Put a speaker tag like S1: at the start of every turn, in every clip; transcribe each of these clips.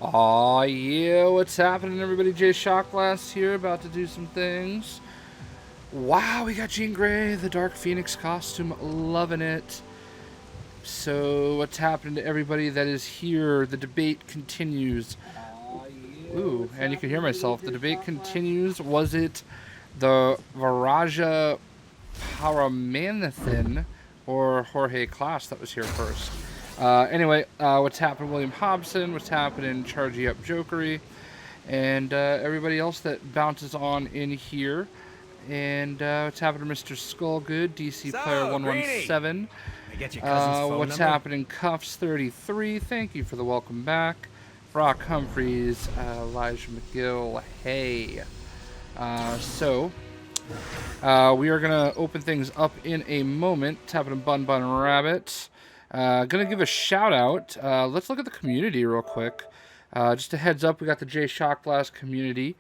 S1: Aw, yeah, what's happening, everybody? JayShockblast here, about to do some things. Wow, we got Jean Grey, the Dark Phoenix costume, loving it. So, what's happening to everybody that is here? The debate continues. Ooh, and you can hear myself. The debate continues. Was it the Viraja Paramanathan or Jorge Class that was here first? Anyway, what's happening, William Hobson? What's happening, Chargy Up Jokery? And everybody else that bounces on in here. And what's happening, Mr. Skullgood, DC Player 117?
S2: I get your cousin's phone
S1: What's
S2: number?
S1: happening, Cuffs 33? Thank you for the welcome back. Brock Humphreys, Elijah McGill, hey. We are gonna open things up in a moment. What's happening, Bun Bun Rabbit? Gonna give a shout out. Let's look at the community real quick. Just a heads up, we got the JayShockblast community,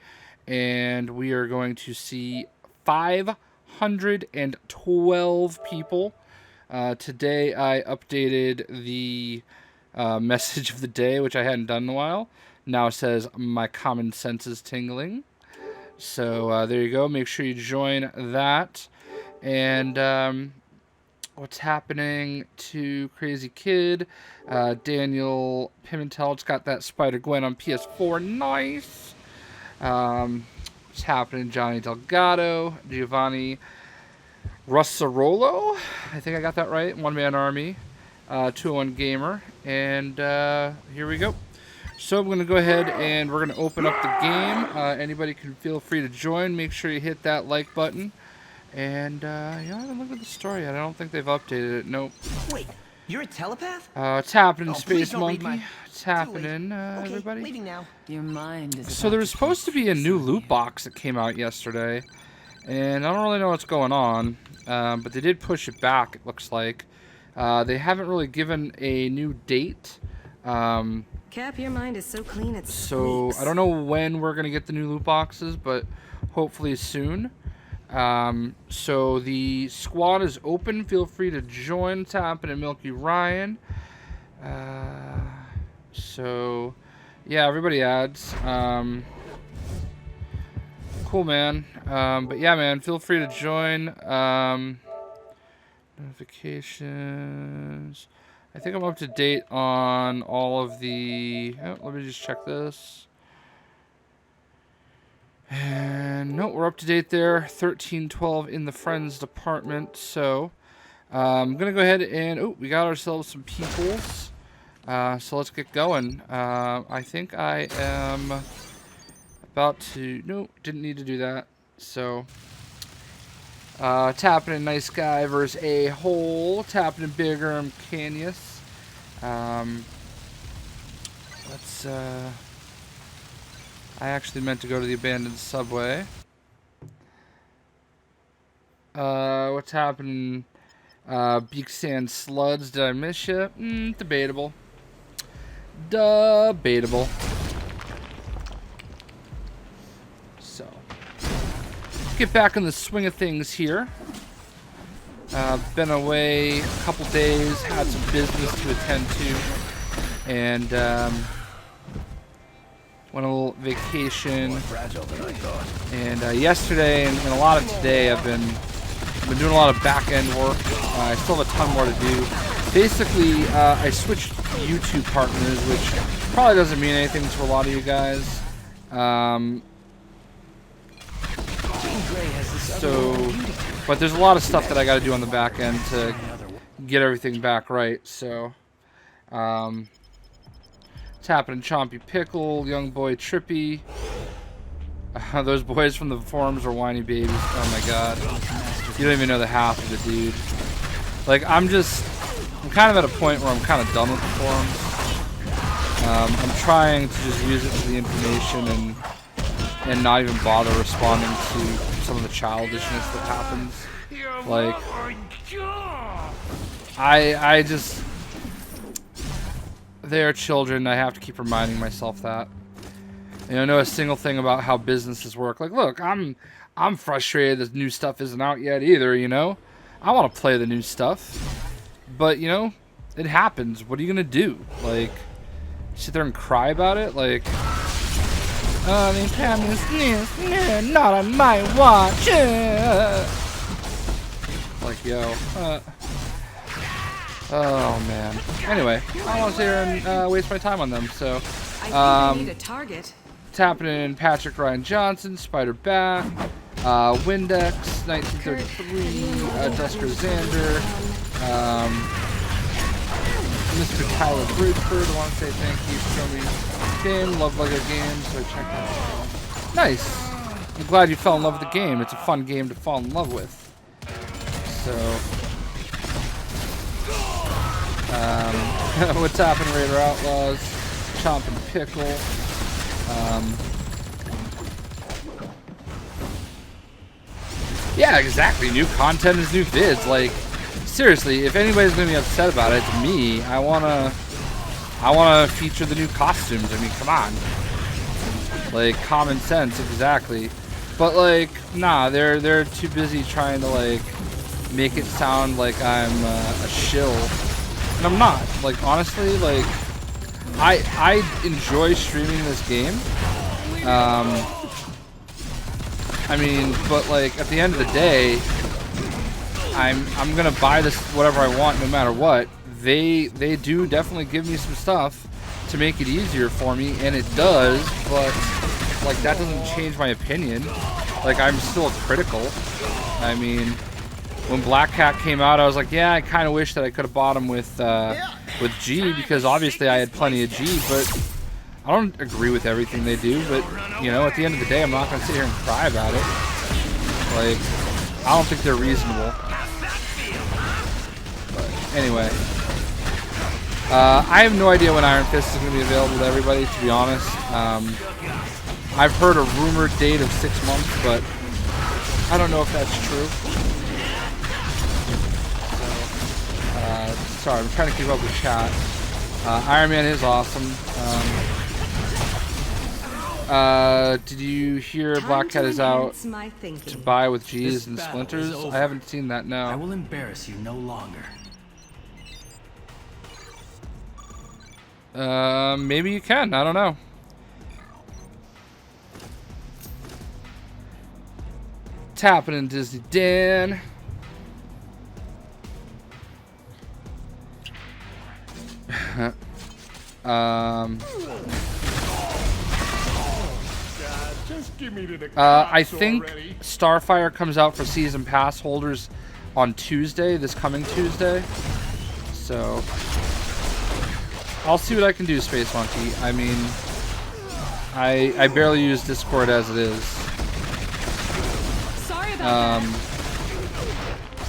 S1: and we are going to see 512 people. Today I updated the message of the day, which I hadn't done in a while. Now it says, my common sense is tingling. So there you go. Make sure you join that. And what's happening to Crazy Kid? Daniel Pimentel just got that Spider-Gwen on PS4. Nice. What's happening? Johnny Delgado, Giovanni Russarolo. I think I got that right. One Man Army. 201 Gamer. And here we go. So I'm going to go ahead and we're going to open up the game. Anybody can feel free to join. Make sure you hit that like button. And, yeah, I haven't looked at the story yet. I don't think they've updated it. Nope.
S2: Wait, you're a telepath?
S1: It's happening,
S2: Oh,
S1: Space
S2: please don't read
S1: Monkey.
S2: my-
S1: It's happening,
S2: Okay,
S1: everybody.
S2: leaving now.
S3: Your mind is
S1: So there was supposed to be a new loot box that came out yesterday. And I don't really know what's going on. But they did push it back, it looks like. They haven't really given a new date.
S3: Cap, your mind is so clean it's
S1: So I don't know when we're going to get the new loot boxes, but hopefully soon. So the squad is open. Feel free to join. It's happening, Milky Ryan. So yeah, everybody adds. Cool, man. But yeah, man, feel free to join. Notifications. I think I'm up to date on all of the... Oh, let me just check this. And no, we're up to date there. 1312 in the friends department. So I'm gonna go ahead and we got ourselves some peoples. So let's get going. I think I am about to... No, didn't need to do that. So it's happening, Nice Guy versus a hole. It's happening, Bigger and Canius. Let's I actually meant to go to the abandoned subway. What's happening? Beak Sand Sluds, did I miss you? Debatable. Debatable. So, let's get back in the swing of things here. Been away a couple days, had some business to attend to, and went on a little vacation. And yesterday and a lot of today, I've been doing a lot of back end work. I still have a ton more to do. Basically, I switched YouTube partners, which probably doesn't mean anything to a lot of you guys. But there's a lot of stuff that I got to do on the back end to get everything back right. So, it's happening. Chompy Pickle, Young Boy Trippy. Those boys from the forums are whiny babies. Oh my god. You don't even know the half of the dude. Like, I'm kind of at a point where I'm kind of done with the forums. I'm trying to just use it for the information and not even bother responding to some of the childishness that happens. Like, I just... They are children. I have to keep reminding myself that. know a single thing about how businesses work. Like, look, I'm frustrated that new stuff isn't out yet either, you know? I want to play the new stuff. But, you know, it happens. What are you going to do? Like, sit there and cry about it? Like, not on my watch. Like, yo. Oh, man. Anyway, I don't want to sit here and waste my time on them, so.
S3: I need a target.
S1: Tapping in Patrick Ryan Johnson, Spider Bat, Windex, 1933, Dusker Xander, Mr. Tyler Bridgeford. I want to say thank you for showing me the game. Love Lego games, so check that out. Nice. I'm glad you fell in love with the game. It's a fun game to fall in love with. So, what's happening, Raider Outlaws? Chomp and Pickle. Yeah, exactly. New content is new vids. Like, seriously, if anybody's gonna be upset about it, it's me. I wanna feature the new costumes. I mean, come on. Like, common sense, exactly. But like, nah, they're too busy trying to like make it sound like I'm a shill, and I'm not. Like, honestly, like, I enjoy streaming this game. I mean, but like at the end of the day, I'm gonna buy this whatever I want no matter what. They do definitely give me some stuff to make it easier for me, and it does, but like that doesn't change my opinion. Like, I'm still critical. I mean, when Black Cat came out, I was like, yeah, I kind of wish that I could have bought him with G, because obviously I had plenty of G, but I don't agree with everything they do. But, you know, at the end of the day, I'm not going to sit here and cry about it. Like, I don't think they're reasonable. But anyway, I have no idea when Iron Fist is going to be available to everybody, to be honest. I've heard a rumored date of 6 months, but I don't know if that's true. So, sorry, I'm trying to keep up with chat. Iron Man is awesome. Did you hear Black Cat is out to buy with G's and Splinters? I haven't seen that, no.
S2: I will embarrass you no longer.
S1: Maybe you can. I don't know. Tapping in Disney Dan. I think Starfire comes out for season pass holders on Tuesday, this coming Tuesday. So I'll see what I can do, Space Monkey. I mean, I barely use Discord as it is.
S3: Sorry about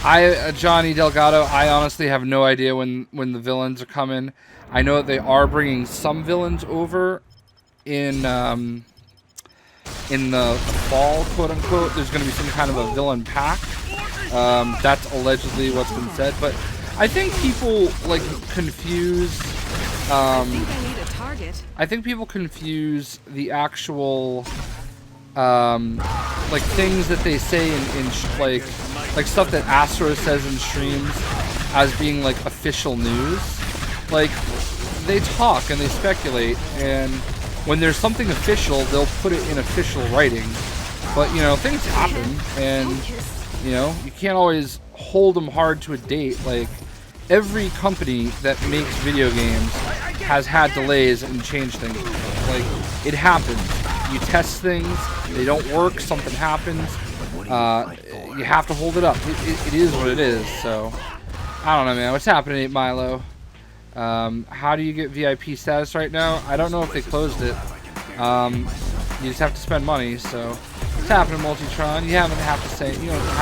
S3: that.
S1: Johnny Delgado, I honestly have no idea when the villains are coming. I know that they are bringing some villains over in the fall, quote unquote. There's going to be some kind of a villain pack. That's allegedly what's been said, but I think people like confuse. I think people confuse the actual like things that they say in like stuff that Astro says in streams as being like official news. Like, they talk and they speculate, and when there's something official, they'll put it in official writing. But, you know, things happen, and, you know, you can't always hold them hard to a date. Like, every company that makes video games has had delays and changed things. Like, it happens. You test things, they don't work, something happens. You have to hold it up. It is what it is, so I don't know, man. What's happening, 8 Milo? How do you get VIP status right now? I don't know if they closed it. You just have to spend money, so what's happening, Multitron? You don't have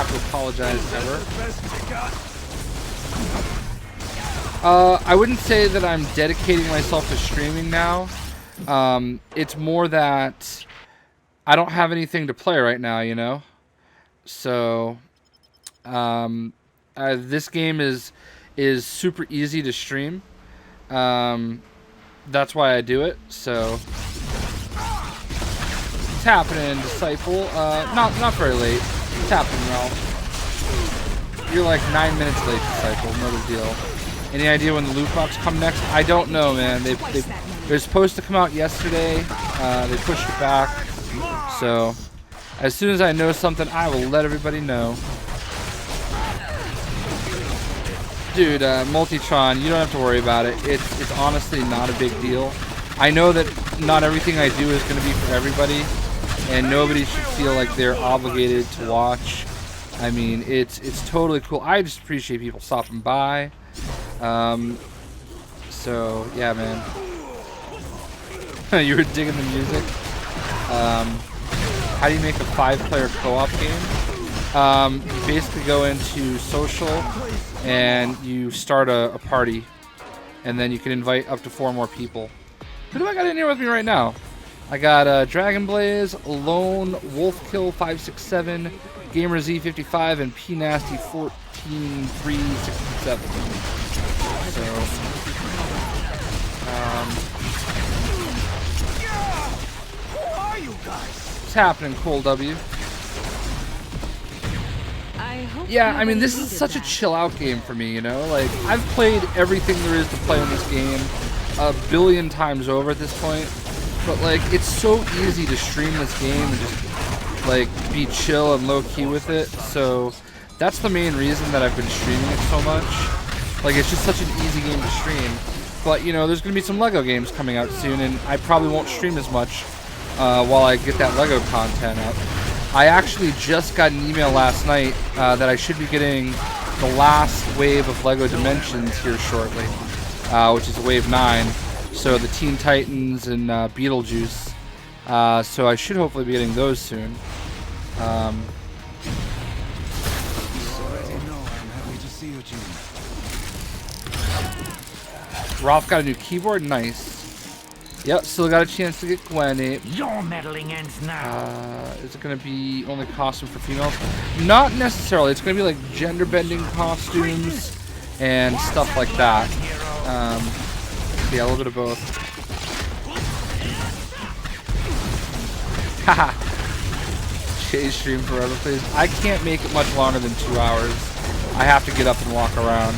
S1: to apologize ever. I wouldn't say that I'm dedicating myself to streaming now. It's more that I don't have anything to play right now, you know? So, this game is super easy to stream. That's why I do it, so. What's happening, Disciple? Not very late. What's happening, Ralph? You're like 9 minutes late, Disciple. No big deal. Any idea when the loot box come next? I don't know, man. They're supposed to come out yesterday. They pushed it back. So, as soon as I know something, I will let everybody know. Dude, Multitron, you don't have to worry about it. It's honestly not a big deal. I know that not everything I do is going to be for everybody, and nobody should feel like they're obligated to watch. I mean, it's totally cool. I just appreciate people stopping by. So yeah, man. You were digging the music. How do you make a 5-player co-op game? You basically go into social and you start a party, and then you can invite up to 4 more people. Who do I got in here with me right now? I got Dragon Blaze, Lone, Wolfkill 567, Gamer Z55, and P Nasty 14367. So, what's happening, Cole W? Yeah, I mean, this is such a chill out game for me, you know? Like, I've played everything there is to play in this game a billion times over at this point, but like, it's so easy to stream this game and just like be chill and low key with it. So that's the main reason that I've been streaming it so much. Like, it's just such an easy game to stream. But you know, there's gonna be some Lego games coming out soon, and I probably won't stream as much while I get that Lego content up. I actually just got an email last night that I should be getting the last wave of Lego Dimensions here shortly, which is wave 9. So the Teen Titans and Beetlejuice. So I should hopefully be getting those soon. Ralph got a new keyboard, nice. Yep, still got a chance to get Gwen.
S2: Your meddling ends now.
S1: Is it going to be only costume for females? Not necessarily. It's going to be like gender bending costumes and stuff like that. Yeah, a little bit of both. Haha. Jay's stream forever, please. I can't make it much longer than 2 hours. I have to get up and walk around.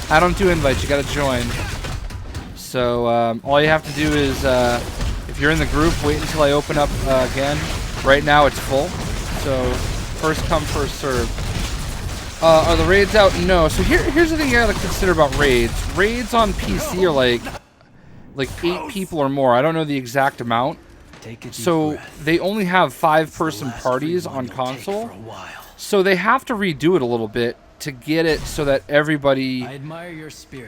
S1: I don't do invites. You got to join. So all you have to do is, if you're in the group, wait until I open up again. Right now it's full, so first come, first serve. Are the raids out? No. So here's the thing you gotta consider about raids. Raids on PC are like 8 people or more. I don't know the exact amount. So they only have 5-person parties on console. So they have to redo it a little bit to get it so that everybody,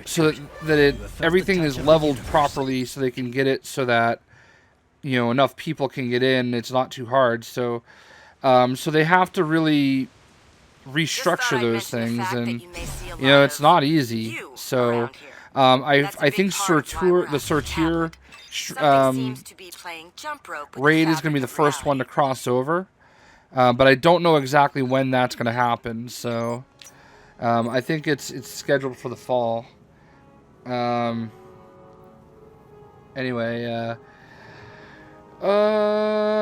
S1: so that everything is leveled properly, so they can get it so that, you know, enough people can get in. It's not too hard. So, so they have to really restructure those things, and you know, it's not easy. So, I think the Sortir raid is going to be the first one to cross over, but I don't know exactly when that's going to happen. So. I think it's scheduled for the fall. Anyway,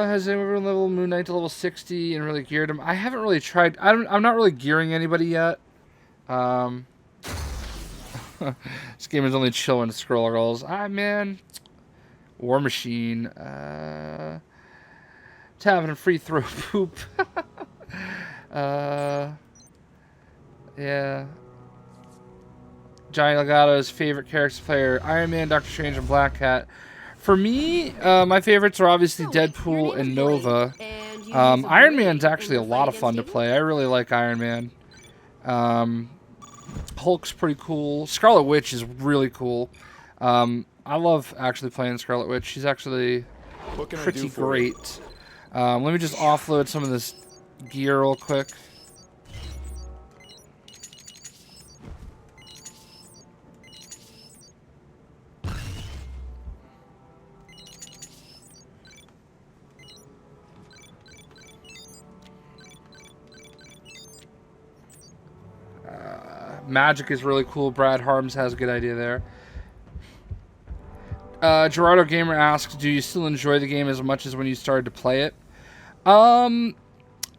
S1: has anyone ever leveled Moon Knight to level 60 and really geared him? I haven't really tried. I'm not really gearing anybody yet. This game is only chill when scroll rolls. Man. War Machine. Having a free throw poop. Yeah. Johnny Legato's favorite character player: Iron Man, Doctor Strange, and Black Cat. For me, my favorites are obviously Deadpool and Nova. Iron Man's actually a lot of fun to play. I really like Iron Man. Hulk's pretty cool. Scarlet Witch is really cool. I love actually playing Scarlet Witch. She's actually pretty great. Let me just offload some of this gear real quick. Magic is really cool. Brad Harms has a good idea there. Gerardo Gamer asks, do you still enjoy the game as much as when you started to play it?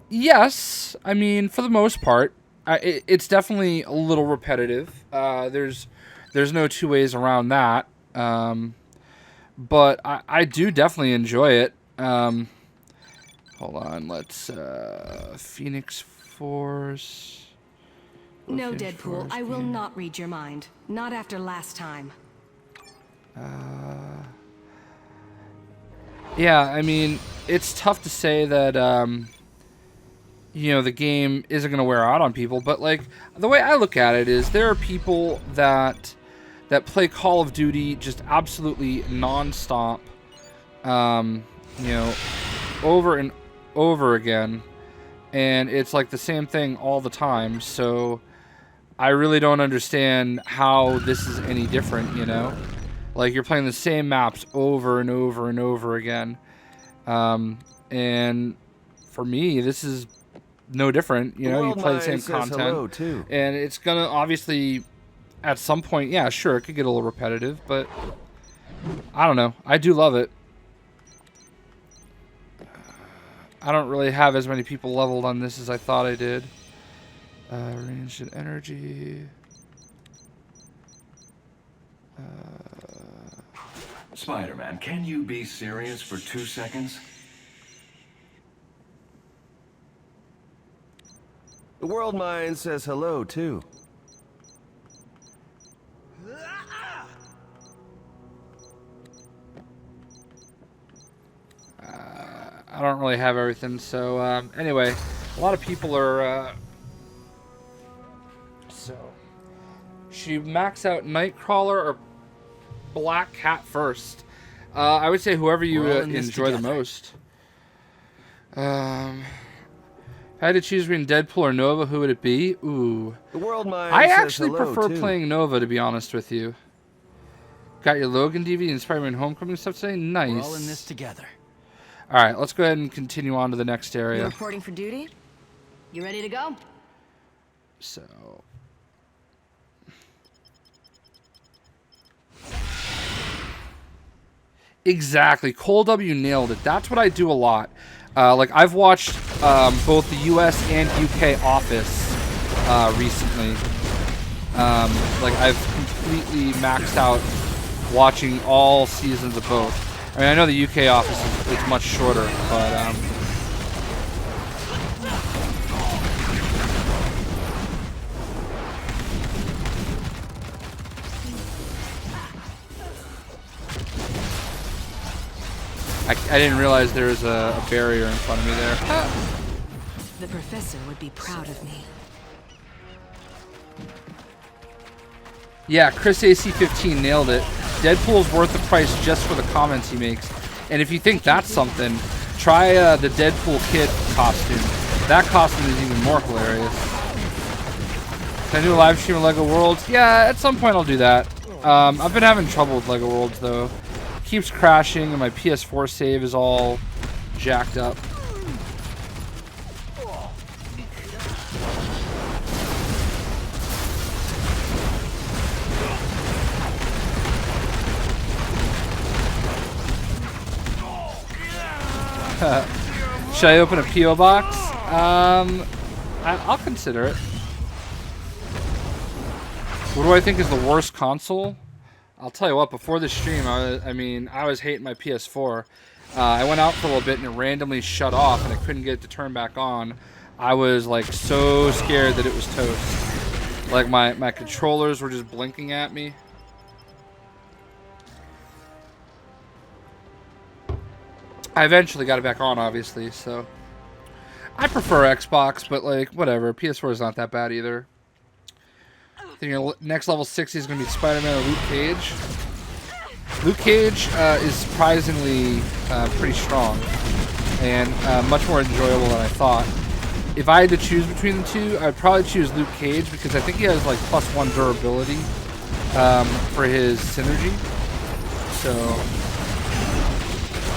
S1: Yes. I mean, for the most part. It's definitely a little repetitive. There's no two ways around that. But I do definitely enjoy it. Hold on, let's Phoenix Force.
S3: No,
S1: Phoenix
S3: Deadpool,
S1: Force
S3: I will
S1: game.
S3: not read your mind. Not after last time.
S1: Yeah, I mean, it's tough to say that you know, the game isn't going to wear out on people, but like the way I look at it is there are people that play Call of Duty just absolutely nonstop, you know, over and over again, and it's like the same thing all the time. So I really don't understand how this is any different, you know? Like, you're playing the same maps over and over and over again. And for me, this is no different. You know, you play the same content.
S4: Too.
S1: And it's going to obviously, at some point, yeah, sure, it could get a little repetitive, but I don't know. I do love it. I don't really have as many people leveled on this as I thought I did. Range and energy.
S5: Spider-Man, can you be serious for 2 seconds?
S4: The World Mind says hello, too.
S1: I don't really have everything, so anyway, a lot of people are so should you max out Nightcrawler or Black Cat first? I would say whoever you enjoy the most. If I had to choose between Deadpool or Nova, who would it be? Ooh,
S4: The World Mind
S1: I
S4: says
S1: actually
S4: hello,
S1: prefer
S4: too.
S1: playing Nova, to be honest with you. Got your Logan DVD and Spider-Man Homecoming stuff today? Nice.
S2: We're all in this together.
S1: All right, let's go ahead and continue on to the next
S3: You
S1: area.
S3: reporting for duty? You ready to go?
S1: So, exactly, Cole W nailed it. That's what I do a lot. Like I've watched both the U.S. and U.K. Office recently. Like I've completely maxed out watching all seasons of both. I mean, I know the UK Office is much shorter, but I didn't realize there was a barrier in front of me there.
S3: The professor would be proud of me.
S1: Yeah, Chris AC15 nailed it. Deadpool's worth the price just for the comments he makes. And if you think that's something, try the Deadpool kid costume. That costume is even more hilarious. Can I do a live stream of LEGO Worlds? Yeah, at some point I'll do that. I've been having trouble with LEGO Worlds though. It keeps crashing and my PS4 save is all jacked up. Should I open a P.O. box? I'll consider it. What do I think is the worst console? I'll tell you what, before the stream, I was hating my PS4. I went out for a little bit and it randomly shut off and I couldn't get it to turn back on. I was like so scared that it was toast. Like my controllers were just blinking at me. I eventually got it back on, obviously, so I prefer Xbox, but like whatever. PS4 is not that bad either. I think your next level 60 is going to be Spider-Man or Luke Cage. Luke Cage is surprisingly pretty strong and much more enjoyable than I thought. If I had to choose between the two, I'd probably choose Luke Cage because I think he has like +1 durability for his synergy. So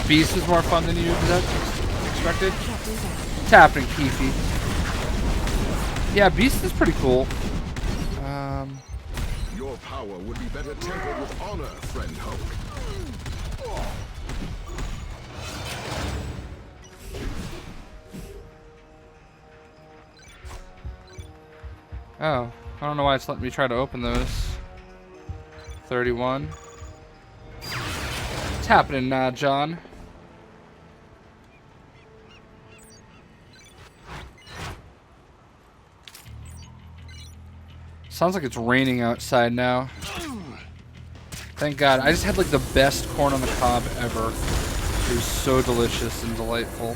S1: Beast is more fun than you expected. What's happening, Keefy? Yeah, Beast is pretty cool.
S6: Your power would be better tempered with honor, friend Hulk.
S1: Oh, I don't know why it's letting me try to open those. 31. What's happening now, John? Sounds like it's raining outside now. Thank God. I just had like the best corn on the cob ever. It was so delicious and delightful.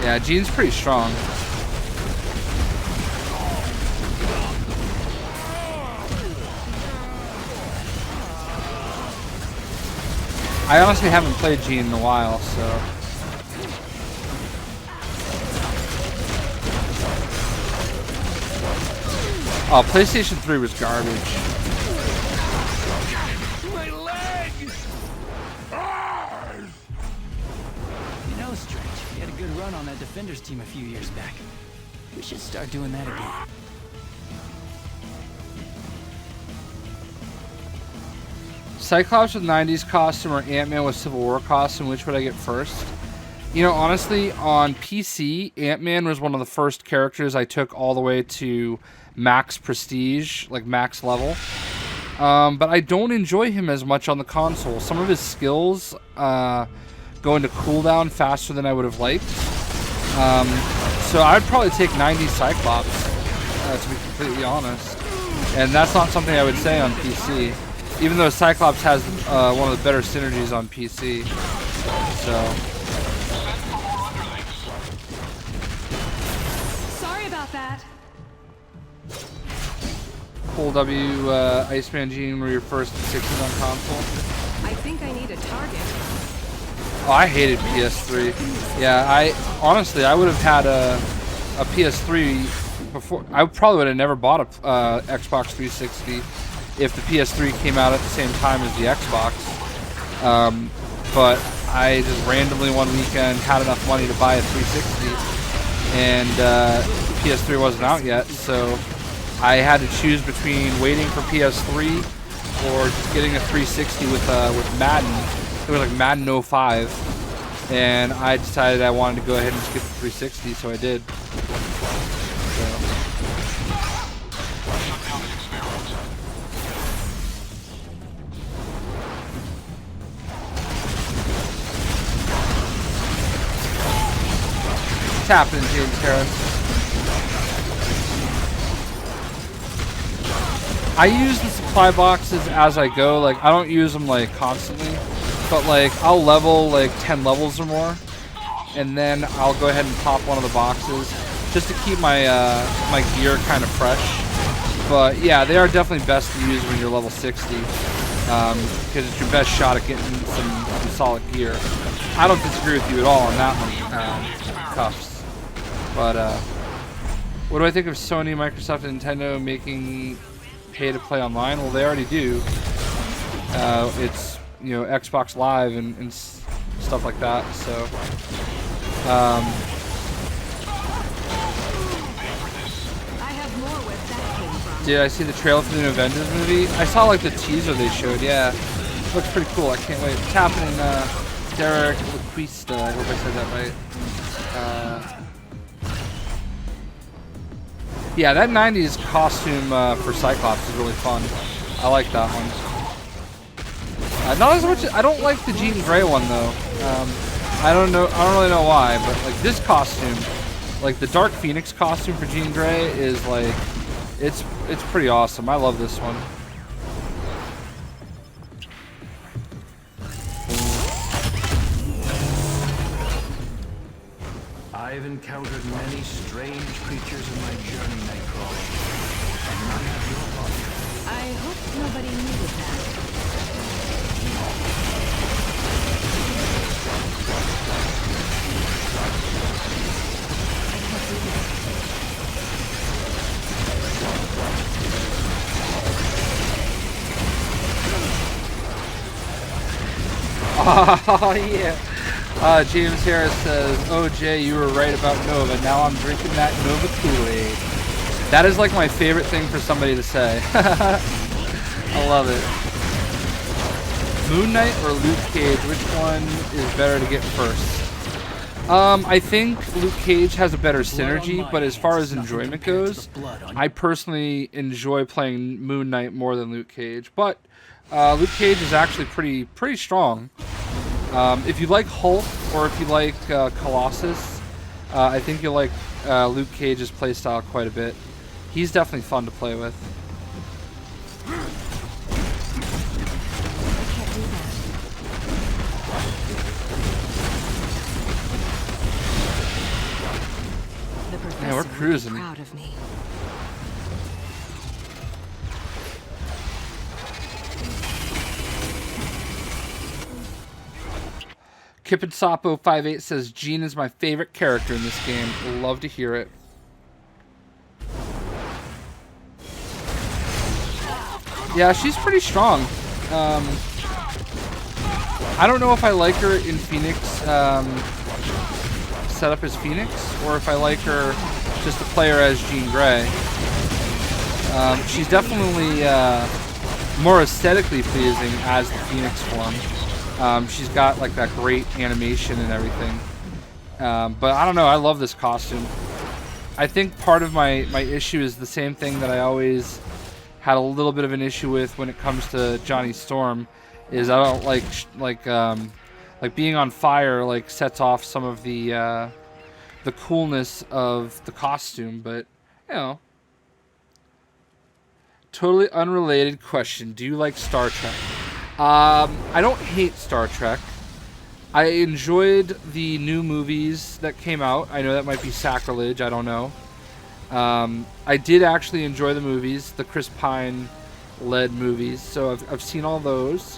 S1: Yeah, Gene's pretty strong. I honestly haven't played Gene in a while, so... Oh, PlayStation 3 was garbage.
S2: My leg! You know, Strange, you had a good run on that Defenders team a few years back. We should start doing that again.
S1: Cyclops with 90s costume or Ant-Man with Civil War costume, which would I get first? You know, honestly, on PC, Ant-Man was one of the first characters I took all the way to max prestige, like max level. But I don't enjoy him as much on the console. Some of his skills go into cooldown faster than I would have liked. So I'd probably take 90s Cyclops, to be completely honest. And that's not something I would say on PC. Even though Cyclops has one of the better synergies on PC. So.
S3: Sorry about that.
S1: Full W Iceman Gene were your first 60s on console.
S3: I think I need a target.
S1: Oh, I hated PS3. Yeah, I would have had a PS3 before. I probably would have never bought a Xbox 360 if the PS3 came out at the same time as the Xbox. But I just randomly one weekend had enough money to buy a 360, and PS3 wasn't out yet, so I had to choose between waiting for PS3 or just getting a 360 with Madden. It was like Madden 05, and I decided I wanted to go ahead and just get the 360, so I did. So. What's happening, James Harris? I use the supply boxes as I go. Like, I don't use them like constantly, but like I'll level like 10 levels or more, and then I'll go ahead and pop one of the boxes just to keep my my gear kind of fresh. But yeah, they are definitely best to use when you're level 60, because it's your best shot at getting some solid gear. I don't disagree with you at all on that one, Cuffs. But what do I think of Sony, Microsoft, and Nintendo making pay to play online? Well, they already do. It's, you know, Xbox Live and stuff like that. So,
S3: I have more where that came from.
S1: did I see the trailer for the new Avengers movie? I saw like the teaser they showed. Yeah, looks pretty cool. I can't wait. It's happening. Derek Laquista. I hope I said that right. Yeah, that 90s costume for Cyclops is really fun. I like that one. Not as much. I don't like the Jean Grey one though. I don't really know why, but like this costume, like the Dark Phoenix costume for Jean Grey is like, it's pretty awesome. I love this one.
S5: I've encountered many strange creatures in my journey, Nightcrawler. And none have your body.
S3: I hope nobody needed that.
S1: Oh yeah. James Harris says, "Oh Jay, you were right about Nova. Now I'm drinking that Nova Kool-Aid." That is like my favorite thing for somebody to say. I love it. Moon Knight or Luke Cage, which one is better to get first? I think Luke Cage has a better synergy, but as far as enjoyment goes, I personally enjoy playing Moon Knight more than Luke Cage. But Luke Cage is actually pretty strong. If you like Hulk or if you like Colossus, I think you'll like Luke Cage's playstyle quite a bit. He's definitely fun to play with. Yeah, we're cruising.
S3: Proud of me.
S1: Kippensapo58 says Jean is my favorite character in this game. Love to hear it. Yeah, she's pretty strong. I don't know if I like her in Phoenix, set up as Phoenix, or if I like her just to play her as Jean Grey. She's definitely more aesthetically pleasing as the Phoenix form. She's got like that great animation and everything. But I don't know, I love this costume. I think part of my issue is the same thing that I always had a little bit of an issue with when it comes to Johnny Storm, is I don't like being on fire like sets off some of the coolness of the costume, but you know. Totally unrelated question. Do you like Star Trek? I don't hate Star Trek. I enjoyed the new movies that came out. I know that might be sacrilege. I don't know. I did actually enjoy the movies, the Chris Pine-led movies, so I've seen all those.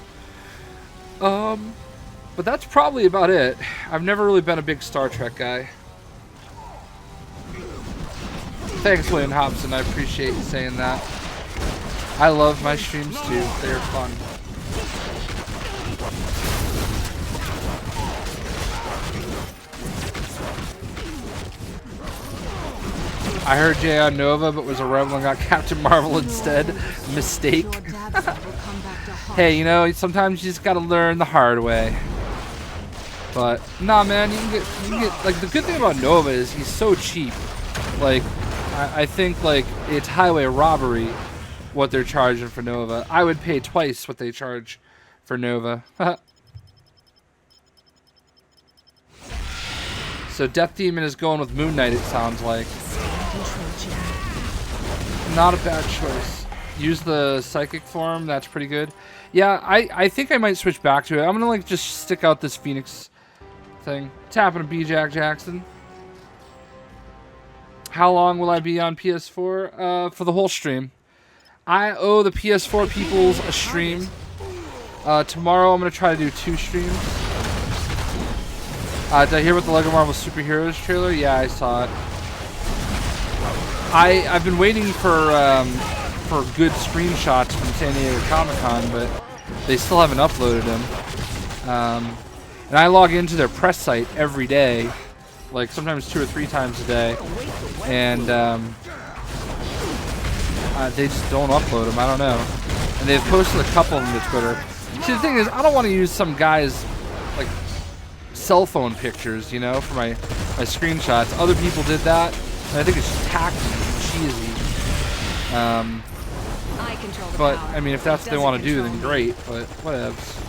S1: But that's probably about it. I've never really been a big Star Trek guy. Thanks, William Hobson. I appreciate you saying that. I love my streams too. They're fun. I heard Jay on Nova, but was a rebel and got Captain Marvel instead. Mistake. Hey, you know, sometimes you just gotta learn the hard way. But nah, man, you can get like the good thing about Nova is he's so cheap. Like, I think like it's highway robbery what they're charging for Nova. I would pay twice what they charge for Nova. So Death Demon is going with Moon Knight, it sounds like. Not a bad choice. Use the psychic form, that's pretty good. Yeah, I think I might switch back to it. I'm gonna like just stick out this Phoenix thing. What's happening, B. Jack Jackson? How long will I be on PS4? For the whole stream. I owe the PS4 peoples a stream. Tomorrow I'm gonna try to do 2 streams. Did I hear about the LEGO Marvel Superheroes trailer? Yeah, I saw it. I've been waiting for good screenshots from San Diego Comic-Con, but they still haven't uploaded them. And I log into their press site every day, like sometimes 2 or 3 times a day, and they just don't upload them. I don't know. And they've posted a couple of them to Twitter. See, the thing is, I don't want to use some guy's like cell phone pictures, you know, for my screenshots. Other people did that, and I think it's just tacky and cheesy. But I mean, if that's what they want to do, then great. But whatevs.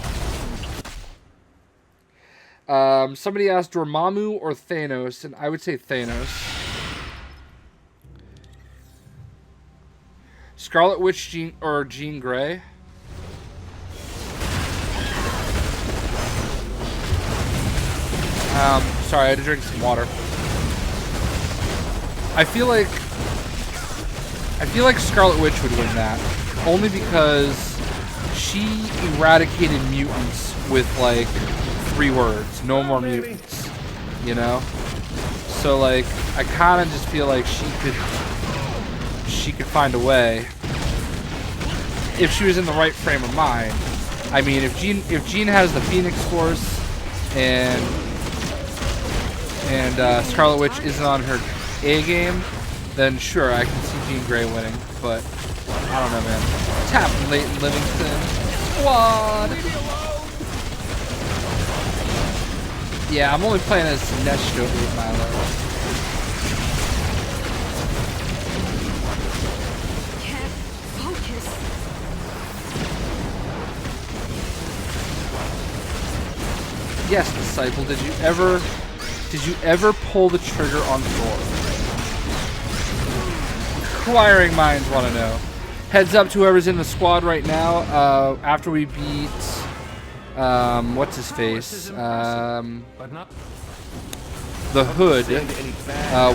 S1: Somebody asked Dormammu or Thanos, and I would say Thanos. Scarlet Witch Jean Grey. Sorry, I had to drink some water. I feel like Scarlet Witch would win that, only because she eradicated mutants with like 3 words, no more mutants, you know? So like, I kind of just feel like she could find a way if she was in the right frame of mind. I mean, if Jean has the Phoenix Force and Scarlet Witch isn't on her A game, then sure, I can see Jean Grey winning, but I don't know, man. What's happening, Leighton Livingston? Squad! Yeah, I'm only playing as Sinestro 8 Milo.
S3: Can't focus.
S1: Yes, Disciple, did you ever pull the trigger on Thor? Inquiring minds want to know. Heads up to whoever's in the squad right now. After we beat, what's his face? The Hood.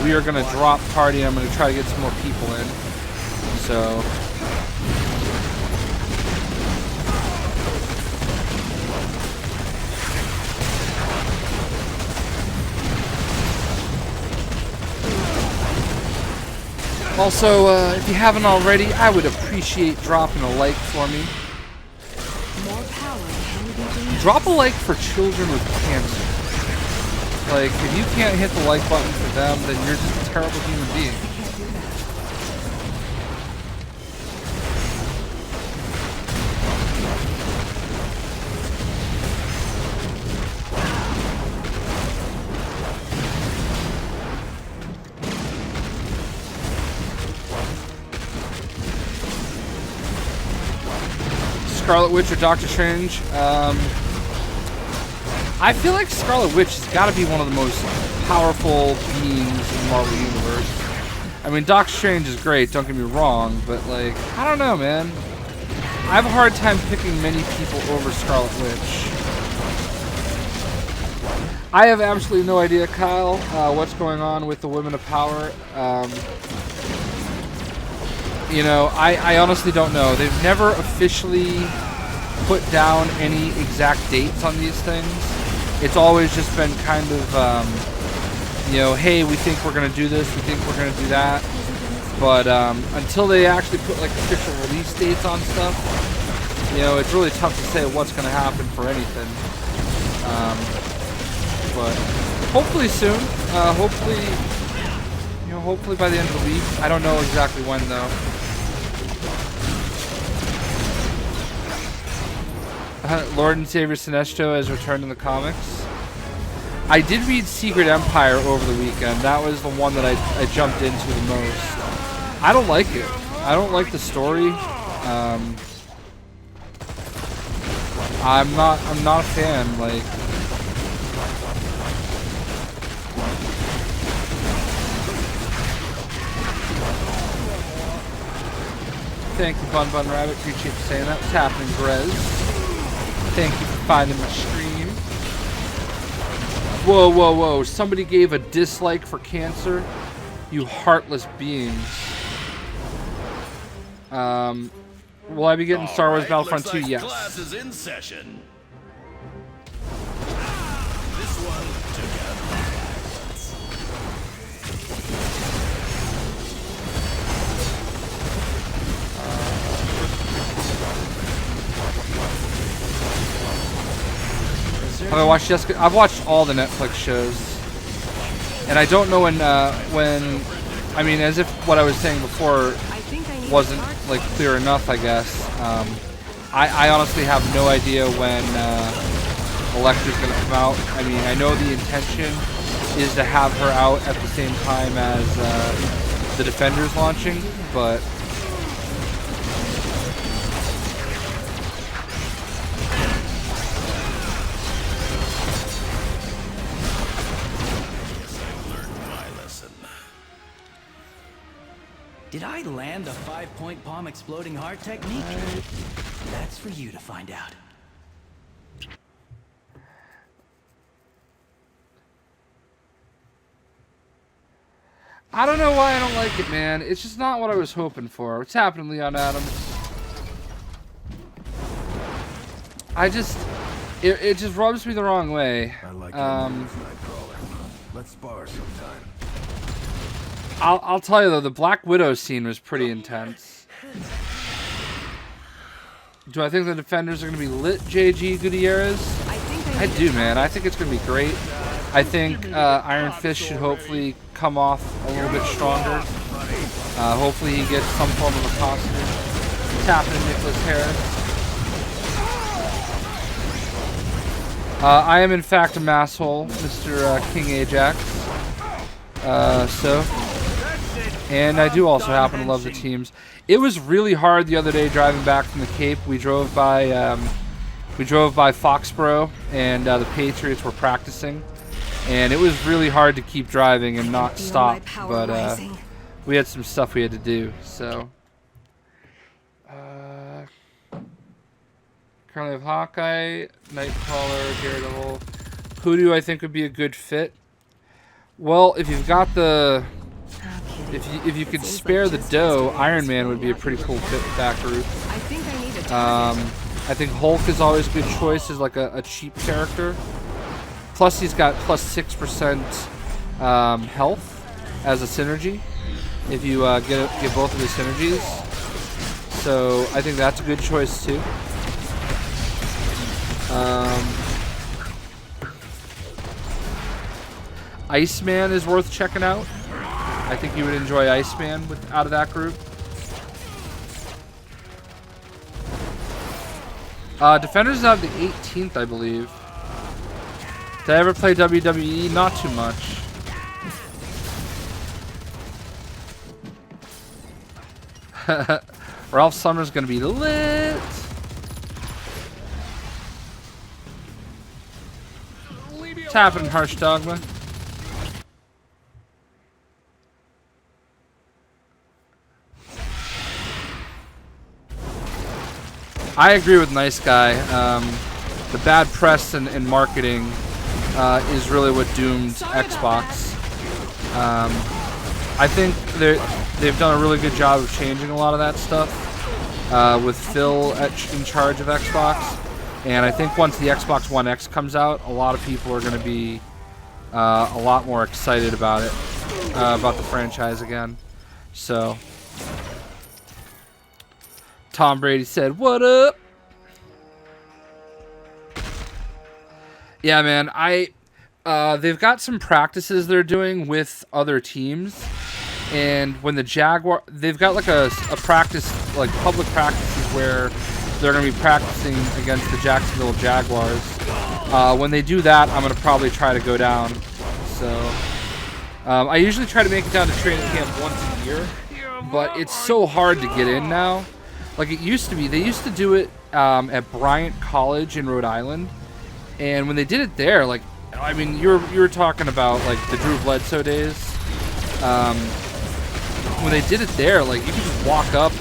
S1: We are gonna drop party. I'm gonna try to get some more people in. So. Also, if you haven't already, I would appreciate dropping a like for me.
S3: More power can be gained.
S1: Drop a like for children with cancer. Like, if you can't hit the like button for them, then you're just a terrible human being. Scarlet Witch or Doctor Strange? I feel like Scarlet Witch has got to be one of the most powerful beings in the Marvel Universe. I mean, Doctor Strange is great, don't get me wrong, but, like, I don't know, man. I have a hard time picking many people over Scarlet Witch. I have absolutely no idea, Kyle, what's going on with the Women of Power. You know, I honestly don't know. They've never officially put down any exact dates on these things. It's always just been kind of, you know, hey, we think we're going to do this, we think we're going to do that. But until they actually put, like, official release dates on stuff, you know, it's really tough to say what's going to happen for anything. But hopefully soon. Hopefully, you know, hopefully by the end of the week. I don't know exactly when, though. Lord and Savior Sinestro has returned in the comics. I did read Secret Empire over the weekend. That was the one that I jumped into the most. I don't like it. I don't like the story. I'm not a fan. Like, thank you, Bun Bun Rabbit. Appreciate you saying that. What's happening, Grez? Thank you for finding my stream. Whoa, whoa, whoa. Somebody gave a dislike for cancer? You heartless beings. Will I be getting Star Wars Battlefront 2? Yes.
S6: Class is in session. This one together.
S1: Have I watched Jessica? I've watched all the Netflix shows, and I don't know when. I mean, as if what I was saying before wasn't like clear enough, I guess. I honestly have no idea when Elektra's going to come out. I mean, I know the intention is to have her out at the same time as the Defenders launching, but.
S2: Did I land the 5-point palm exploding heart technique? That's for you to find out.
S1: I don't know why I don't like it, man. It's just not what I was hoping for. What's happening, Leon Adams? It just rubs me the wrong way.
S4: I like your moves, Nightcrawler. Let's spar sometime.
S1: I'll tell you though, the Black Widow scene was pretty intense. Do I think the Defenders are going to be lit, JG Gutierrez? I do, man. I think it's going to be great. I think Iron Fist should hopefully come off a little bit stronger. Hopefully he gets some form of a costume. Tapping Nicholas Harris. I am in fact a masshole, Mr. King Ajax. And I do also happen to love the teams. It was really hard the other day driving back from the Cape. We drove by Foxborough, and the Patriots were practicing, and it was really hard to keep driving and not stop. But we had some stuff we had to do. So currently have Hawkeye, Nightcrawler, Daredevil. Who do I think would be a good fit? Well, if you've got the if you could spare the dough, Iron Man would be a pretty cool fit with that group. I think Hulk is always a good choice as like a cheap character. Plus he's got plus 6% health as a synergy if you get both of his synergies. So I think that's a good choice too. Iceman is worth checking out. I think you would enjoy Iceman out of that group. Defenders have the 18th, I believe. Did I ever play WWE? Not too much. Ralph Summer's gonna be lit. Tapping Harsh Dogma. I agree with Nice Guy. The bad press and marketing is really what doomed Xbox. I think they've done a really good job of changing a lot of that stuff with Phil in charge of Xbox. And I think once the Xbox One X comes out, a lot of people are going to be a lot more excited about it, about the franchise again. So, Tom Brady said, "What up?" Yeah, man. They've got some practices they're doing with other teams, and when the they've got like a practice, like public practices where they're going to be practicing against the Jacksonville Jaguars. When they do that, I'm going to probably try to go down. So, I usually try to make it down to training camp once a year, but it's so hard to get in now. Like it used to be. They used to do it at Bryant College in Rhode Island, and when they did it there, like, I mean, you were talking about like the Drew Bledsoe days. When they did it there, like you could just walk up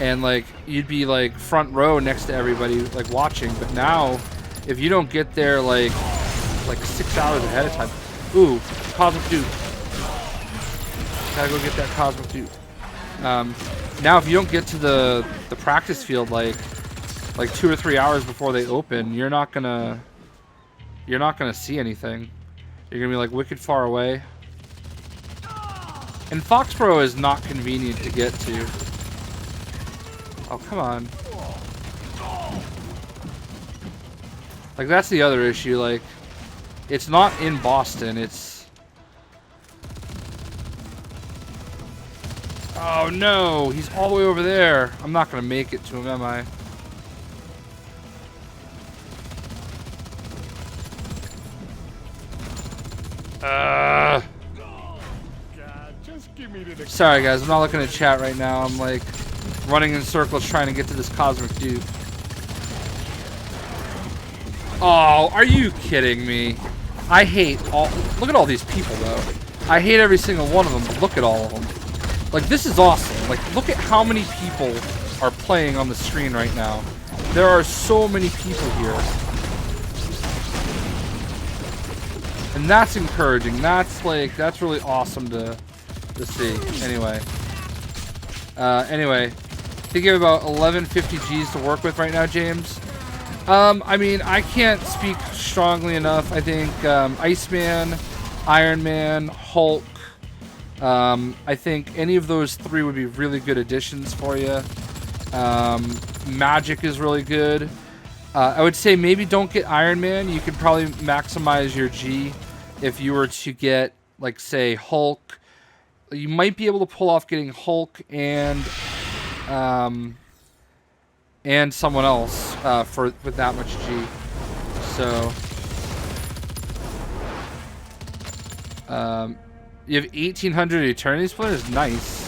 S1: and like you'd be like front row next to everybody like watching. But now, if you don't get there like 6 hours ahead of time, ooh, Cosmic Dude, gotta go get that Cosmic Dude. Now, if you don't get to the practice field like 2 or 3 hours before they open, you're not gonna see anything. You're gonna be like wicked far away. And Foxborough is not convenient to get to. Oh, come on. Like, that's the other issue. Like, it's not in Boston. It's... Oh, no. He's all the way over there. I'm not going to make it to him, am I? Sorry, guys. I'm not looking at chat right now. I'm, like, running in circles trying to get to this Cosmic Dude. Oh, are you kidding me? I hate all... Look at all these people, though. I hate every single one of them, but look at all of them. Like, this is awesome. Like, look at how many people are playing on the screen right now. There are so many people here. And that's encouraging. That's, like, that's really awesome to see. Anyway. Anyway. I think you have about 1150 Gs to work with right now, James. I mean, I can't speak strongly enough. I think Iceman, Iron Man, Hulk. I think any of those three would be really good additions for you. Magic is really good. I would say maybe don't get Iron Man. You could probably maximize your G if you were to get, like, say, Hulk, you might be able to pull off getting Hulk and someone else with that much G. So you have 1,800 Eternity Splinters. Nice.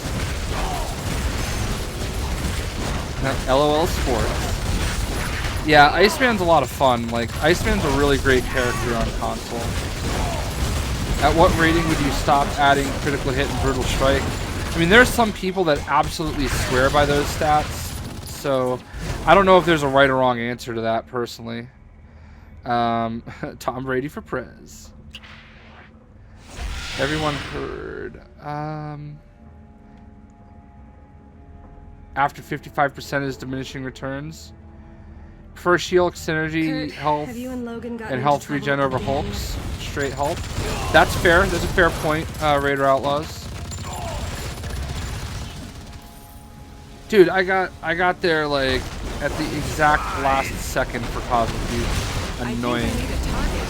S1: LOL Sports. Yeah, Iceman's a lot of fun. Like, Iceman's a really great character on console. At what rating would you stop adding Critical Hit and Brutal Strike? I mean, there's some people that absolutely swear by those stats, so I don't know if there's a right or wrong answer to that, personally. Tom Brady for Prez. Everyone heard. After 55% is diminishing returns. Prefer shield synergy,
S3: Kurt,
S1: health,
S3: have you and Logan gotten
S1: and
S3: into
S1: health
S3: trouble
S1: regen over
S3: again?
S1: Hulks. Straight health. That's fair. That's a fair point, Raider Outlaws. Dude, I got there like at the exact last second for Cosmic Youth. Annoying.
S3: I think I need a target.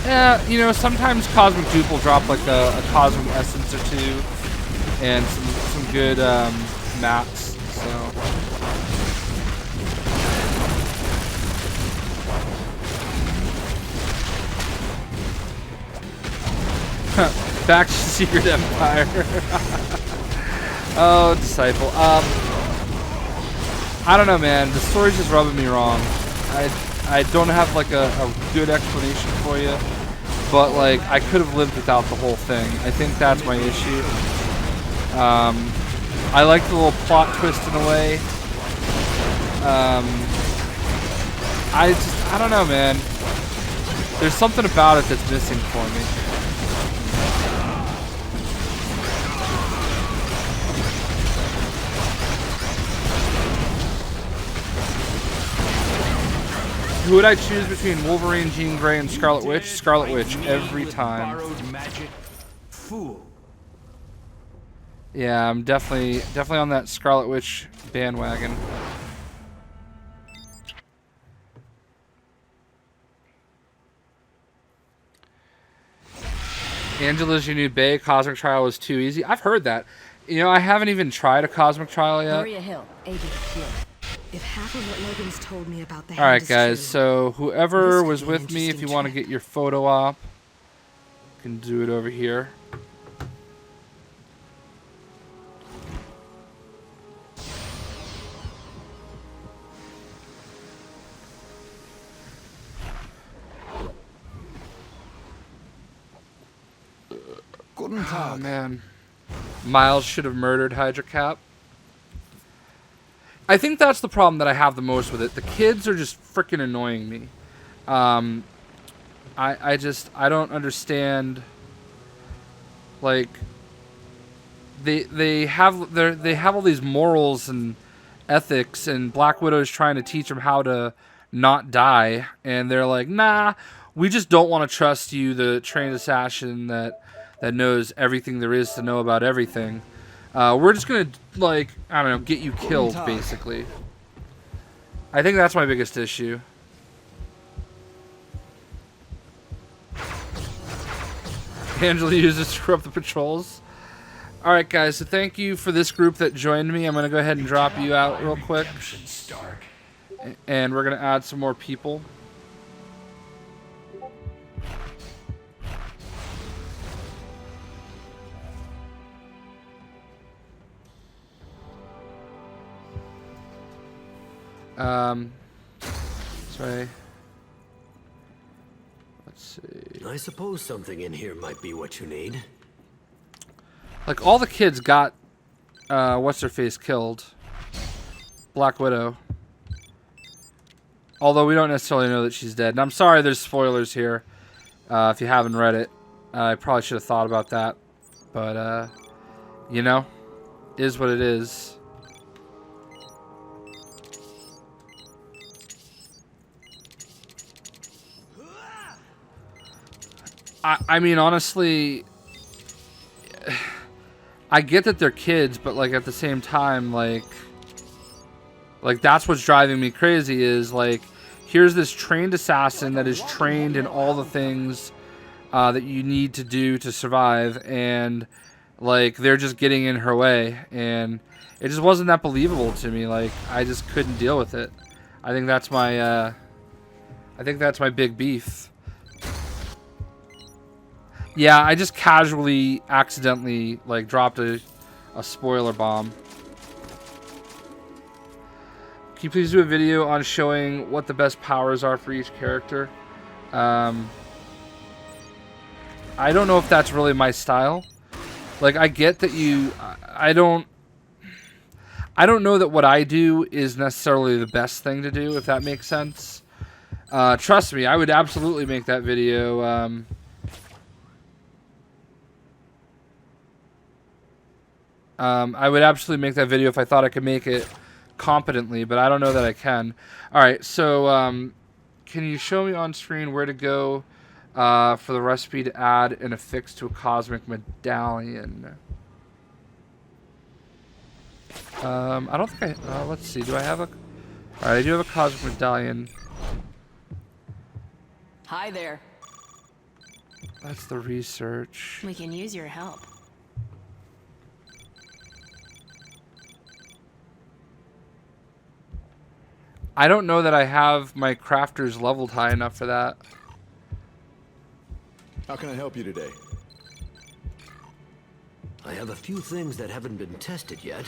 S1: Yeah, you know, sometimes Cosmic Dupe will drop like a Cosmic Essence or two, and some good mats. So back to Secret Empire. Oh, Disciple. I don't know, man. The story's just rubbing me wrong. I don't have like a good explanation for you, but like I could have lived without the whole thing. I think that's my issue. I like the little plot twist in a way. I don't know, man. There's something about it that's missing for me. Who would I choose between Wolverine, Jean Grey, and Scarlet Witch? Scarlet Witch every time.
S5: Magic fool.
S1: Yeah, I'm definitely on that Scarlet Witch bandwagon. Angela's your new bae. Cosmic Trial was too easy. I've heard that. You know, I haven't even tried a Cosmic Trial yet.
S3: Maria Hill, AD here. If half of what Logan's told me about the
S1: All right,
S3: Hand is
S1: guys.
S3: true,
S1: So whoever
S3: this could
S1: was
S3: be an
S1: with me, if you
S3: interesting
S1: want to
S3: trip.
S1: get your photo op, you can do it over here.
S5: Guten
S1: Oh
S5: Tag.
S1: man, Miles should have murdered Hydra Cap. I think that's the problem that I have the most with it. The kids are just freaking annoying me. I don't understand. Like, they have all these morals and ethics, and Black Widow is trying to teach them how to not die, and they're like, nah, we just don't want to trust you, the trained assassin that knows everything there is to know about everything. We're just gonna, like, I don't know, get you killed, basically. I think that's my biggest issue. Angela uses to screw up the patrols. Alright, guys, so thank you for this group that joined me. I'm gonna go ahead and drop you out real quick. And we're gonna add some more people. Sorry. Let's see.
S7: I suppose something in here might be what you need.
S1: Like, all the kids got, what's-her-face killed. Black Widow. Although we don't necessarily know that she's dead. And I'm sorry there's spoilers here. If you haven't read it. I probably should have thought about that. But, you know, is what it is. I mean, honestly, I get that they're kids, but, like, at the same time, like that's what's driving me crazy is, like, here's this trained assassin that is trained in all the things that you need to do to survive, and like they're just getting in her way, and it just wasn't that believable to me. Like I just couldn't deal with it. I think that's my big beef. Yeah, I just casually, accidentally, like, dropped a spoiler bomb. Can you please do a video on showing what the best powers are for each character? I don't know if that's really my style. Like, I get that you... I don't know that what I do is necessarily the best thing to do, if that makes sense. Trust me, I would absolutely make that video... I would absolutely make that video if I thought I could make it competently, but I don't know that I can. Alright, so can you show me on screen where to go for the recipe to add an affix to a cosmic medallion? I don't think I... let's see, do I have a... Alright, I do have a cosmic medallion.
S3: Hi there.
S1: That's the research.
S3: We can use your help.
S1: I don't know that I have my crafters leveled high enough for that.
S4: How can I help you today?
S7: I have a few things that haven't been tested yet,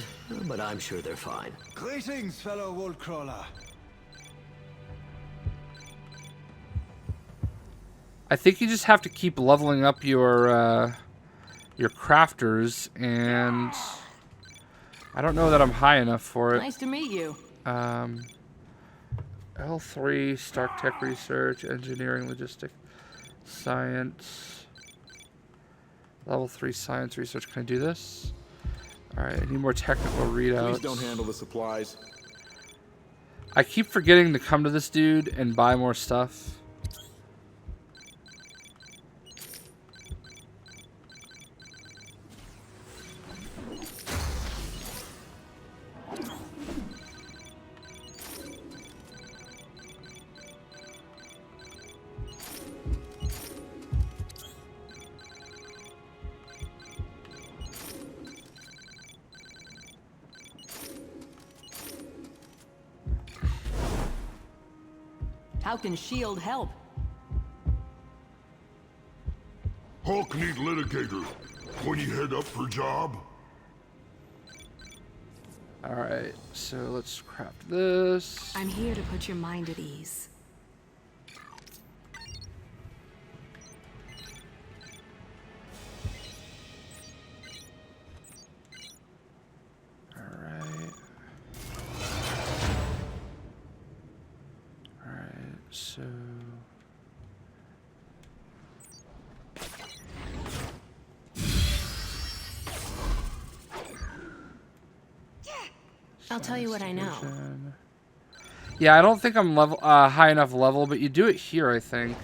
S7: but I'm sure they're fine.
S8: Greetings, fellow wool crawler.
S1: I think you just have to keep leveling up your crafters, and I don't know that I'm high enough for it.
S3: Nice to meet you.
S1: L3, Stark Tech Research, Engineering, Logistics, Science. Level 3 Science Research. Can I do this? Alright, I need more technical readouts.
S4: Please don't handle the supplies.
S1: I keep forgetting to come to this dude and buy more stuff.
S3: How can S.H.I.E.L.D. help?
S9: Hulk need litigator. When you head up for job?
S1: Alright, so let's craft this.
S3: I'm here to put your mind at ease.
S1: So
S3: I'll tell you what I know.
S1: Yeah, I don't think I'm level high enough level, but you do it here, I think.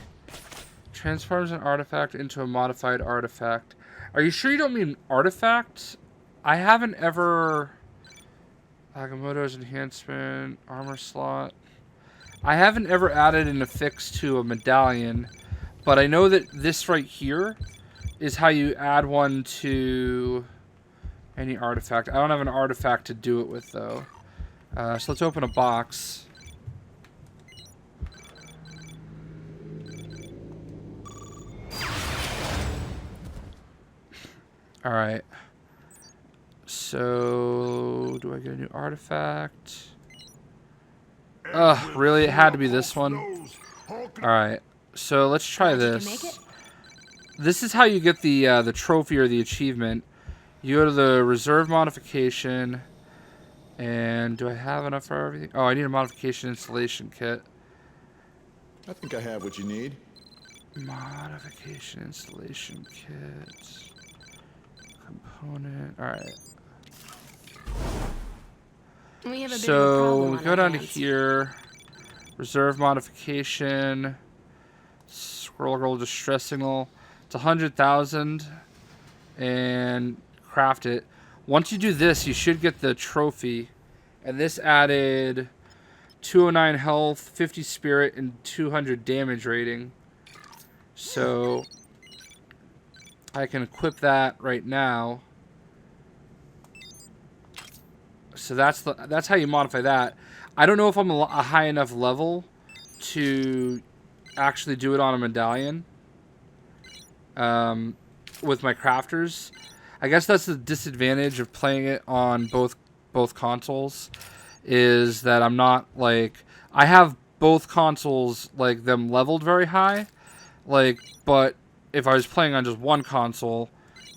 S1: Transforms an artifact into a modified artifact. Are you sure you don't mean artifact? I haven't ever... Agamotto's enhancement, armor slot. I haven't ever added an affix to a medallion, but I know that this right here is how you add one to any artifact. I don't have an artifact to do it with, though. So let's open a box. Alright. So, do I get a new artifact? Ugh, really? It had to be this one? Alright, so let's try this. This is how you get the trophy or the achievement. You go to the reserve modification, and do I have enough for everything? Oh, I need a modification installation kit.
S4: I think I have what you need.
S1: Modification installation kit. Component. Alright.
S3: We have a bit of a
S1: So
S3: problem
S1: we
S3: on
S1: go
S3: our
S1: down to
S3: hands.
S1: here. Reserve modification. Squirrel Girl distress signal. It's 100,000. And craft it. Once you do this, you should get the trophy. And this added 209 health, 50 spirit, and 200 damage rating. So I can equip that right now. So that's how you modify that. I don't know if I'm a high enough level to actually do it on a medallion with my crafters. I guess that's the disadvantage of playing it on both consoles, is that I'm not like, I have both consoles like them leveled very high, like, but if I was playing on just one console,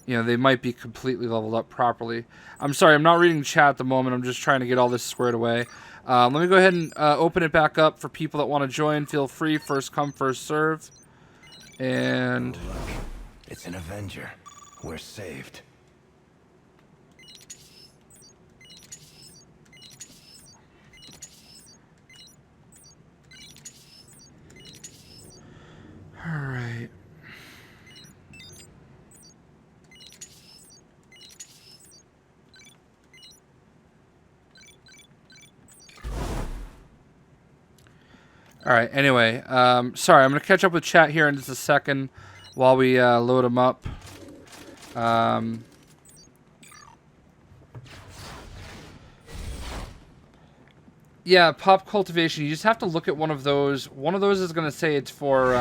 S1: you know, they might be completely leveled up properly. I'm sorry, I'm not reading chat at the moment. I'm just trying to get all this squared away. Let me go ahead and open it back up for people that want to join. Feel free, first come, first serve. And
S5: Look, it's an Avenger. We're saved.
S1: all right. All right. Anyway, sorry, I'm gonna catch up with chat here in just a second while we load them up. Yeah, pop cultivation. You just have to look at one of those. One of those is gonna say it's for.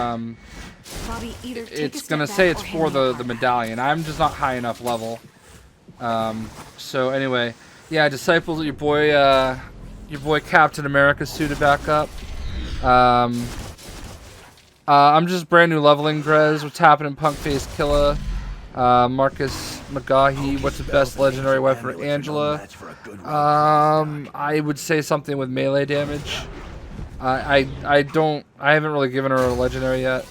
S3: Bobby, either take a
S1: It's
S3: step
S1: gonna
S3: back
S1: say it's
S3: or
S1: for
S3: hand me a
S1: the
S3: card.
S1: medallion. I'm just not high enough level. So anyway, yeah, disciples, your boy Captain America suited back up. I'm just brand new leveling Grez. What's happening, Punk Face Killa? Marcus McGaughy, what's the best legendary weapon for Angela? I would say something with melee damage. I haven't really given her a legendary yet.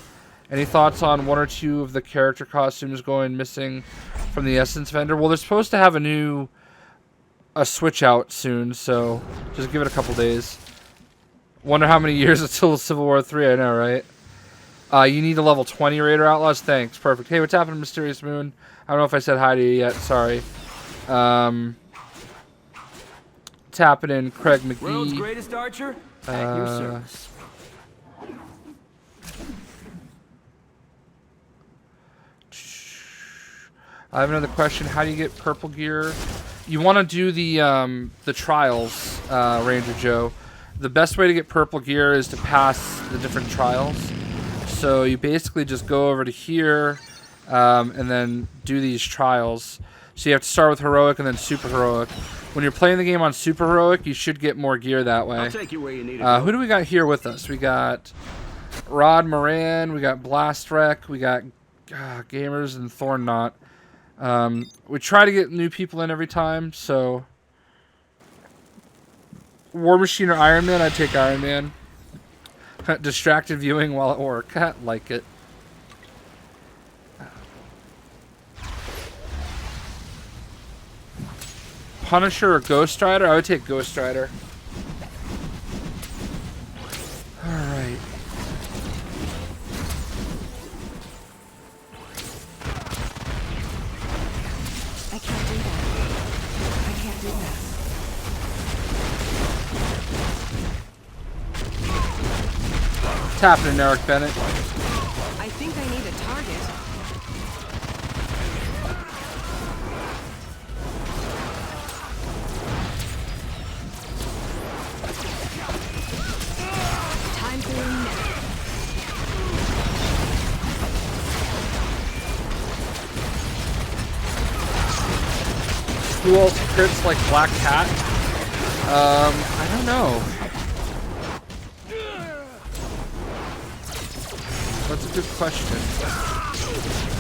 S1: Any thoughts on one or two of the character costumes going missing from the Essence vendor? Well, they're supposed to have a switch out soon, so just give it a couple days. Wonder how many years until Civil War 3, I know, right? You need a level 20 Raider Outlaws? Thanks, perfect. Hey, what's happening, Mysterious Moon? I don't know if I said hi to you yet, sorry. What's happening, Craig McGee?
S2: World's greatest archer? At your service.
S1: I have another question. How do you get purple gear? You want to do the trials, Ranger Joe. The best way to get purple gear is to pass the different trials. So you basically just go over to here and then do these trials. So you have to start with heroic and then super heroic. When you're playing the game on super heroic, you should get more gear that way.
S7: I'll take you where you need it.
S1: Who do we got here with us? We got Rod Moran, we got Blast Wreck, we got Gamers and Thorn Knot. We try to get new people in every time, so War Machine or Iron Man, I'd take Iron Man. Distracted viewing while at work. Like it. Punisher or Ghost Rider? I would take Ghost Rider. Alright.
S3: I can't do that. I can't do that.
S1: What's happening, Eric Bennett?
S3: I think I need a target. Time for your neck.
S1: Who else crits like Black Cat? I don't know. That's a good question.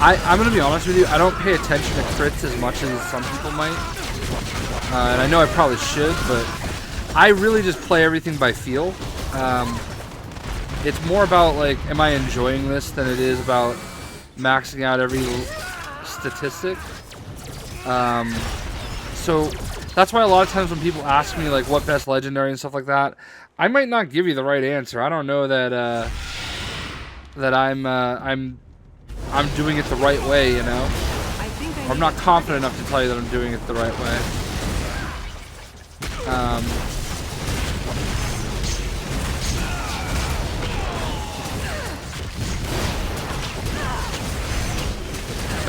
S1: I'm gonna be honest with you, I don't pay attention to crits as much as some people might. And I know I probably should, but I really just play everything by feel. It's more about, like, am I enjoying this than it is about maxing out every statistic. So that's why a lot of times when people ask me, like, what best legendary and stuff like that, I might not give you the right answer. I don't know that that I'm doing it the right way, you know. Or I'm not confident enough to tell you that I'm doing it the right way.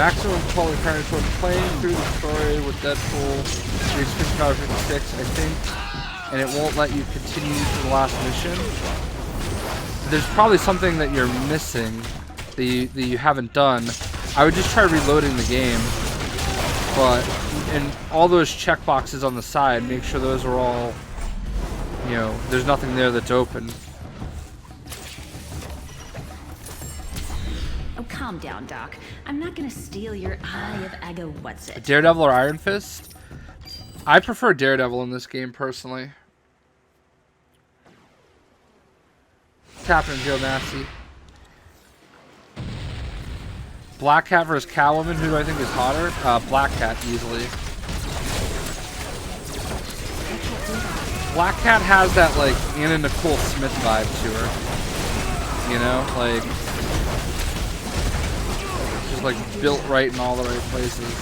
S1: Maximum quality current when playing through the story with Deadpool. Reach 55 or 56, I think, and it won't let you continue to the last mission. There's probably something that you're missing that you haven't done. I would just try reloading the game, but in all those checkboxes on the side, make sure those are all, you know, there's nothing there that's open.
S10: Oh, calm down, Doc. I'm not gonna steal your eye of Aga What's-It.
S1: Daredevil or Iron Fist? I prefer Daredevil in this game, personally. Captain Joe Massey. Black Cat versus Catwoman, who do I think is hotter? Black Cat, easily. Black Cat has that, like, Anna Nicole Smith vibe to her. You know? Like, just, like, built right in all the right places.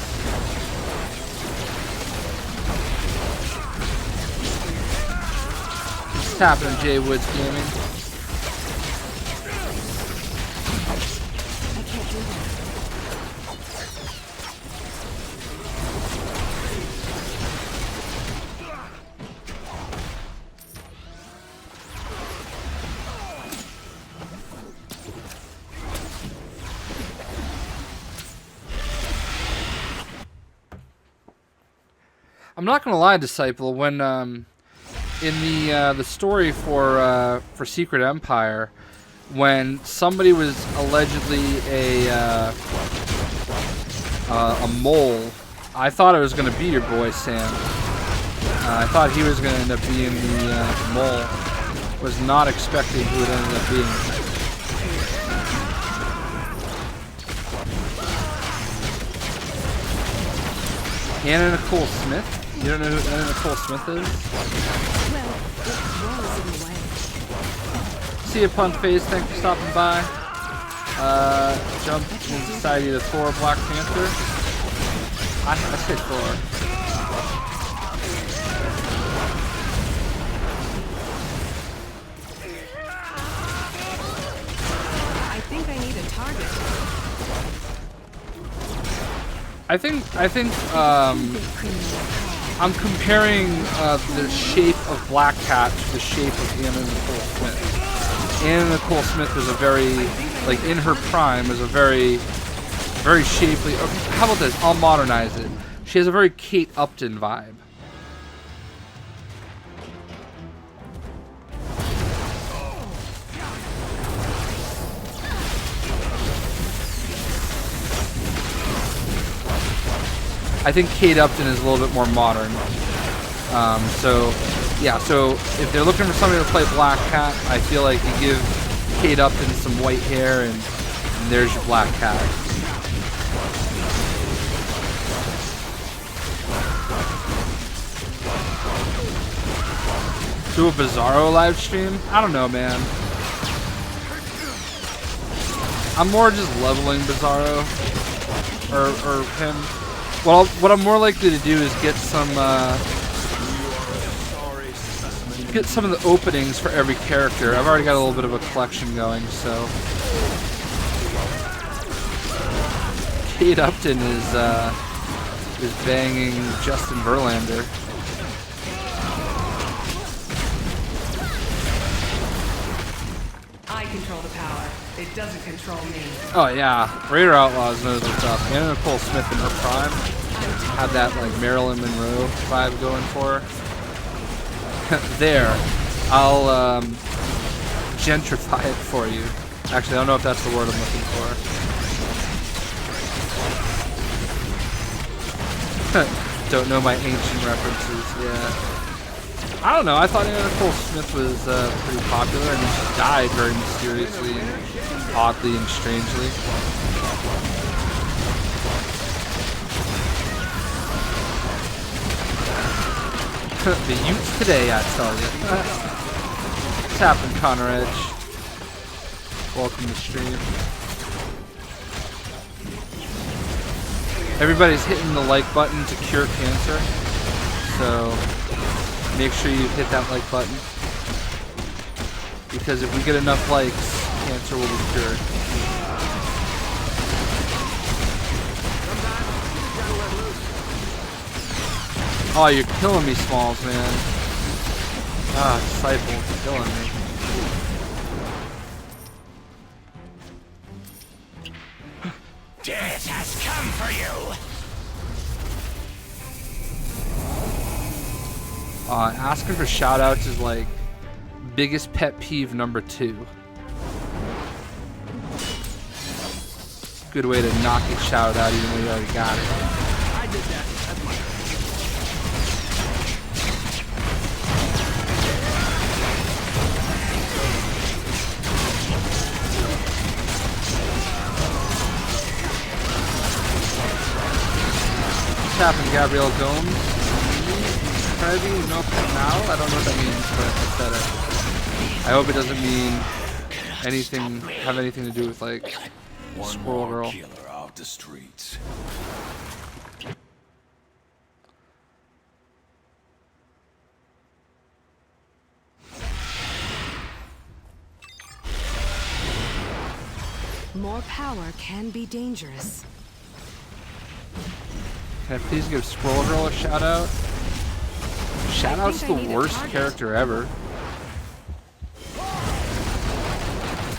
S1: What's happening, Jay Woods Gaming? I'm not gonna lie, Disciple. When in the story for Secret Empire, when somebody was allegedly a mole, I thought it was gonna be your boy Sam. I thought he was gonna end up being the mole. Was not expecting who it ended up being. Anna Nicole Smith? You don't know who Anna Nicole Smith is?
S3: Well, it was in the way.
S1: See you, Punt Face. Thanks for stopping by. Jump in Society to Thor, Black Panther. I say Thor.
S3: I think I need a target.
S1: I think I'm comparing the shape of Black Cat to the shape of Anna Nicole Smith. Anna Nicole Smith is a very, like, in her prime, is a very, very shapely. Okay, how about this? I'll modernize it. She has a very Kate Upton vibe. I think Kate Upton is a little bit more modern. So if they're looking for somebody to play Black Cat, I feel like you give Kate Upton some white hair and there's your Black Cat. Do a Bizarro live stream? I don't know, man. I'm more just leveling Bizarro or him. Well, what I'm more likely to do is get some of the openings for every character. I've already got a little bit of a collection going, so Kate Upton is banging Justin Verlander.
S11: I control the power. It doesn't control me.
S1: Oh yeah, Raider Outlaws knows what's up. Anna Nicole Smith in her prime had that, like, Marilyn Monroe vibe going for her. There, I'll gentrify it for you. Actually, I don't know if that's the word I'm looking for. Don't know my ancient references. Yeah. I don't know. I thought Anna Nicole Smith was pretty popular, and she died very mysteriously, and oddly, and strangely. The youths today, I tell you. What's happening, Connor Edge? Welcome to stream. Everybody's hitting the like button to cure cancer, so make sure you hit that like button, because if we get enough likes, cancer will be cured. Oh, you're killing me, Smalls, man. Ah, Disciple, you're killing me.
S6: Death has come for you!
S1: Asking for shoutouts is like biggest pet peeve number 2. Good way to not get shouted out even though you already got it.
S5: I did that. That's my
S1: What's happening, Gabrielle Gomes? Maybe no now? I don't know what that means, but I said it. I hope it doesn't mean anything, have anything to do with like Squirrel Girl.
S4: Killer off the streets.
S3: More power can be dangerous.
S1: Can I please give Squirrel Girl a shout out? Shout out's the worst character ever.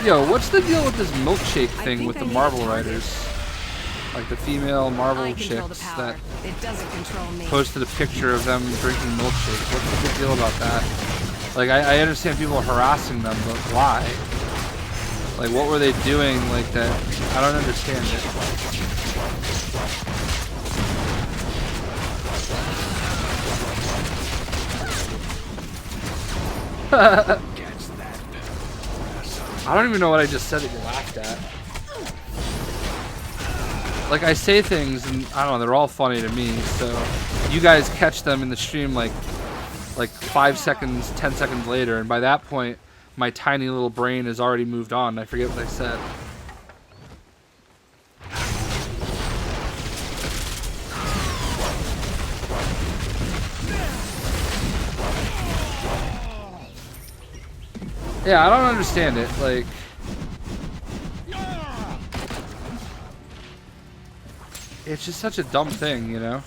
S1: Yo, what's the deal with this milkshake thing with the Marvel writers? Like the female Marvel chicks that posted a picture of them drinking milkshakes. What's the big deal about that? Like, I understand people harassing them, but why? Like, what were they doing like that? I don't understand it. I don't even know what I just said that you laughed at. Like, I say things and I don't know, they're all funny to me, so you guys catch them in the stream like 5 seconds, 10 seconds later, and by that point my tiny little brain has already moved on. I forget what I said. Yeah, I don't understand it. Like, it's just such a dumb thing, you know?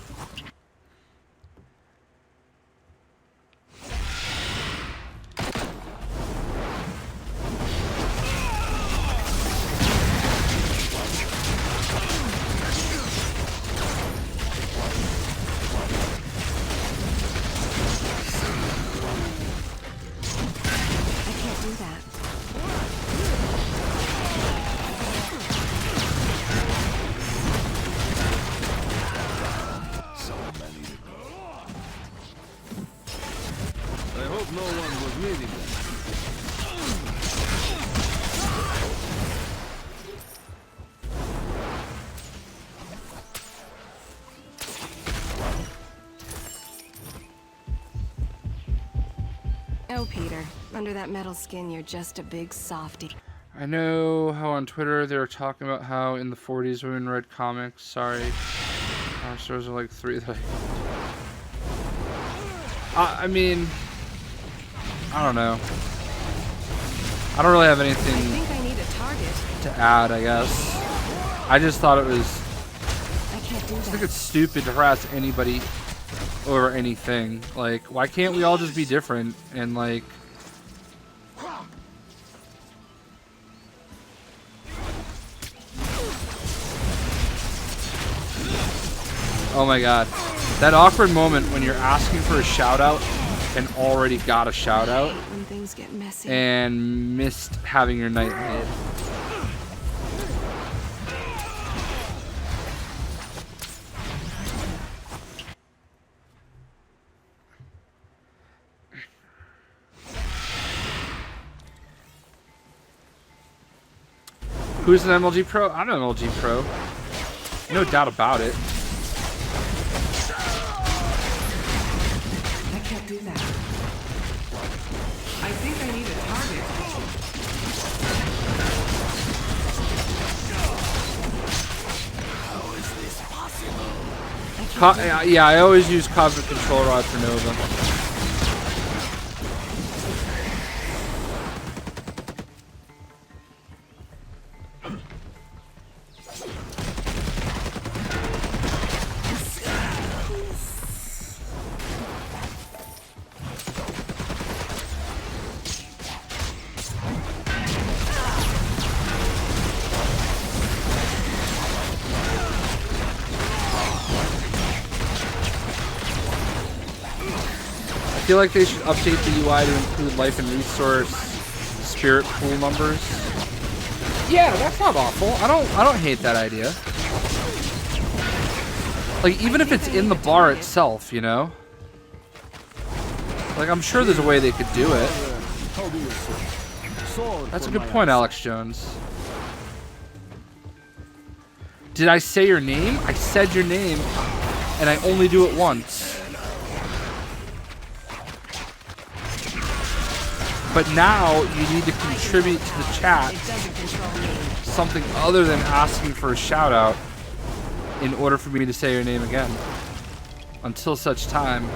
S3: Oh, Peter, under that metal skin, you're just a big softie.
S1: I know how on Twitter they were talking about how in the 40s women read comics. Sorry. Our stores are like 3. I mean, I don't know. I don't really have anything to add, I guess. I just thought it was... I think it's stupid to harass anybody over anything. Like, why can't we all just be different and like... Oh my god. That awkward moment when you're asking for a shout out and already got a shout out and missed having your night made. Who's an MLG Pro? I'm an MLG Pro. No doubt about it.
S11: I can't do that. I think I need a target.
S6: How is this possible?
S1: Yeah, I always use Cosmic Control Rod for Nova. feel like they should update the UI to include life and resource spirit pool numbers. Yeah, that's not awful. I don't hate that idea. Like, even if it's in the bar itself, you know? Like, I'm sure there's a way they could do it. That's a good point, Alex Jones. Did I say your name? I said your name, and I only do it once. But now you need to contribute to the chat something other than asking for a shout out in order for me to say your name again. Until such time,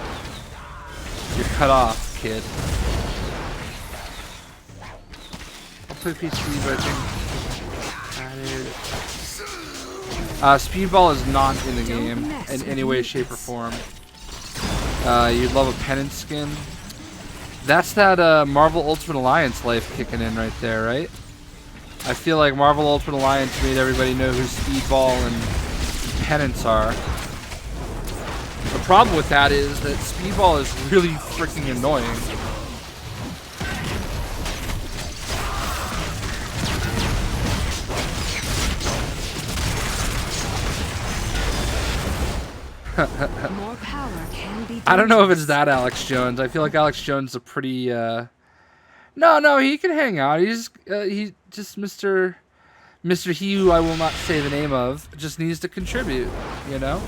S1: you're cut off, kid. I'll play PC, but I think Speedball is not in the game in any way, shape, or form. You'd love a pennant skin. That's that Marvel Ultimate Alliance life kicking in right there, right? I feel like Marvel Ultimate Alliance made everybody know who Speedball and Pennants are. The problem with that is that Speedball is really freaking annoying.
S3: More power can be
S1: I don't know if it's that Alex Jones. I feel like Alex Jones is a pretty No, he can hang out. He's just Mr. He who I will not say the name of just needs to contribute, you know?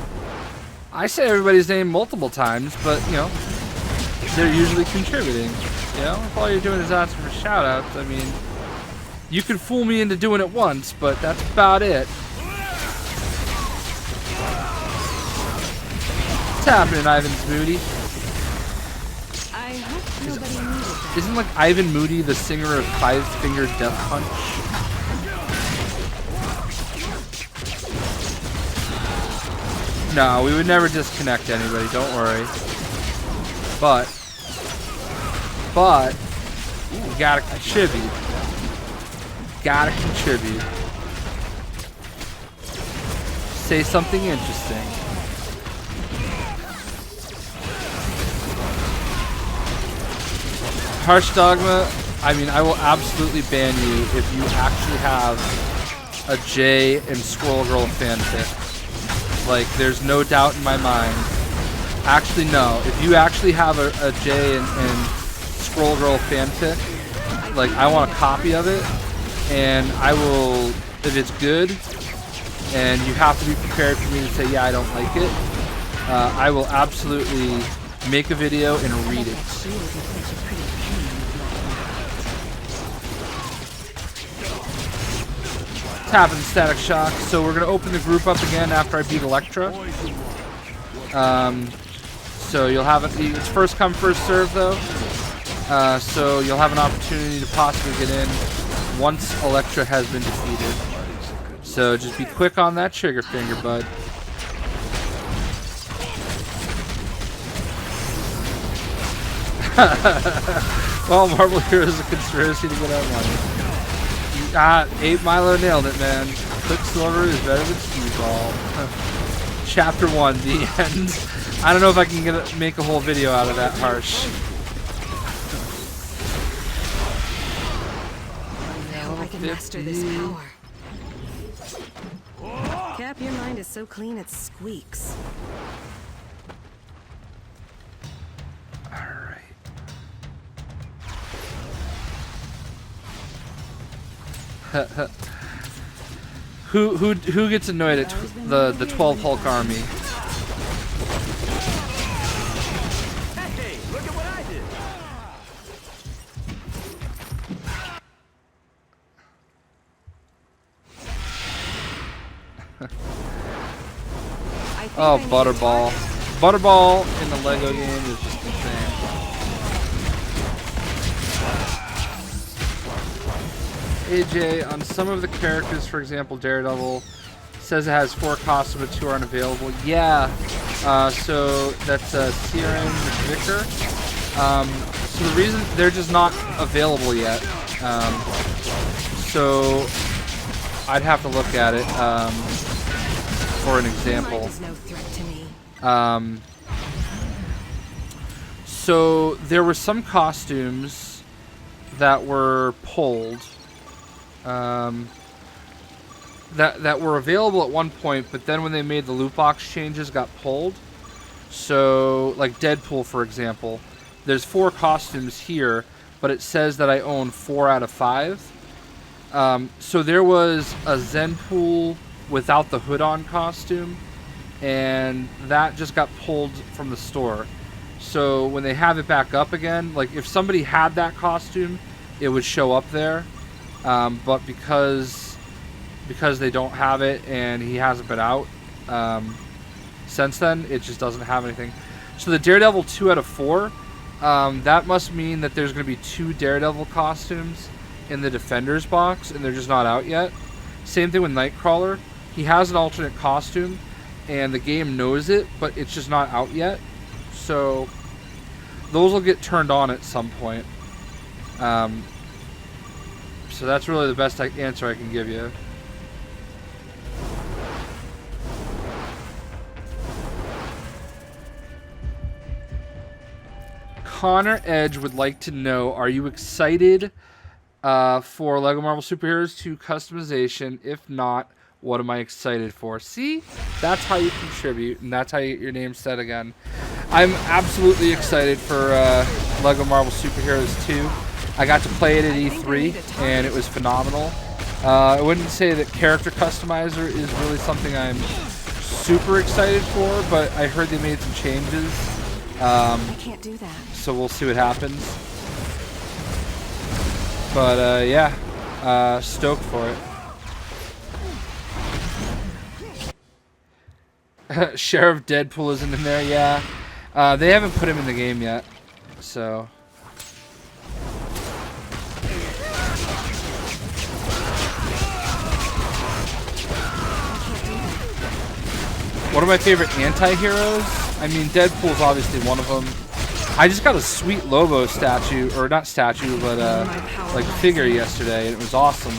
S1: I say everybody's name multiple times, but you know, they're usually contributing. You know, if all you're doing is asking for shout outs, I mean, you can fool me into doing it once, but that's about it. What's happening, Ivan's Moody?
S3: I hope nobody needed that.
S1: Isn't like Ivan Moody the singer of Five Finger Death Punch? No, we would never disconnect anybody, don't worry. But you gotta contribute. Gotta contribute. Say something interesting. Harsh Dogma, I mean, I will absolutely ban you if you actually have a Jay and Squirrel Girl fanfic. Like, there's no doubt in my mind. Actually, no. If you actually have a Jay and Squirrel Girl fanfic, like, I want a copy of it, and I will, if it's good, and you have to be prepared for me to say, yeah, I don't like it, I will absolutely make a video and read it. What's happening, Static Shock? So we're going to open the group up again after I beat Electra. So you'll have it's first come, first serve though. So you'll have an opportunity to possibly get in once Electra has been defeated. So just be quick on that trigger finger, bud. Well, Marvel Heroes is a conspiracy to get our money. 8 Milo nailed it, man. Quicksilver is better than Speedball. Chapter 1, the end. I don't know if I can make a whole video out of that, Harsh.
S3: I hope I can master this power. Cap, your mind is so clean it squeaks.
S1: Alright. Who gets annoyed at the 12 Hulk army?
S5: Hey, look at what I did.
S1: Oh, Butterball. Butterball in the Lego game is just insane. AJ, on some of the characters, for example, Daredevil, says it has 4 costumes but 2 aren't available. Yeah, so that's Siren Vicar. So the reason they're just not available yet. So I'd have to look at it for an example. So there were some costumes that were pulled, that were available at one point, but then when they made the loot box changes, got pulled. So, like Deadpool, for example, there's 4 costumes here, but it says that I own 4 out of 5. So there was a Zenpool without the hood on costume, and that just got pulled from the store. So when they have it back up again, like if somebody had that costume, it would show up there. But because they don't have it and he hasn't been out since then, it just doesn't have anything. So the Daredevil 2 out of 4, that must mean that there's going to be 2 Daredevil costumes in the Defenders box, and they're just not out yet. Same thing with Nightcrawler. He has an alternate costume, and the game knows it, but it's just not out yet. So those will get turned on at some point. So that's really the best answer I can give you. Connor Edge would like to know, are you excited for LEGO Marvel Superheroes 2 customization? If not, what am I excited for? See? That's how you contribute, and that's how you get your name said again. I'm absolutely excited for LEGO Marvel Superheroes 2. I got to play it at E3, and it was phenomenal. I wouldn't say that character customizer is really something I'm super excited for, but I heard they made some changes.
S3: I can't do that.
S1: So we'll see what happens. But yeah, stoked for it. Sheriff Deadpool isn't in there, yeah. They haven't put him in the game yet, so. One of my favorite anti-heroes? I mean, Deadpool's obviously one of them. I just got a sweet Lobo statue, or not statue, but like figure yesterday, and it was awesome.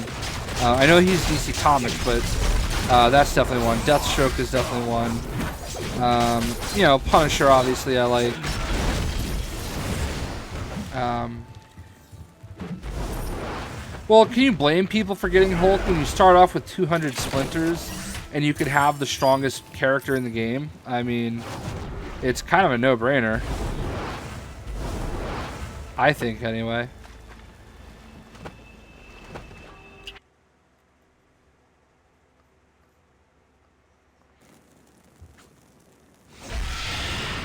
S1: I know he's DC Comics, but that's definitely one. Deathstroke is definitely one. You know, Punisher, obviously, I like. Well, can you blame people for getting Hulk when you start off with 200 splinters and you could have the strongest character in the game? I mean, it's kind of a no-brainer. I think, anyway.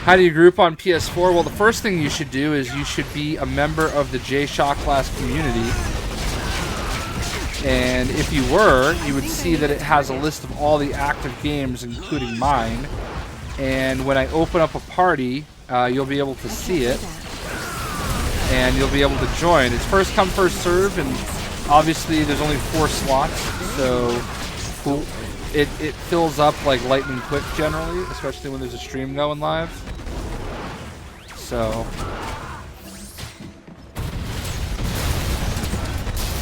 S1: How do you group on PS4? Well, the first thing you should do is you should be a member of the JayShockblast community. And if you were, you would see that it has a list of all the active games, including mine. And when I open up a party, you'll be able to see it. And you'll be able to join. It's first come, first serve, and obviously there's only 4 slots, so it fills up like lightning quick generally, especially when there's a stream going live. So,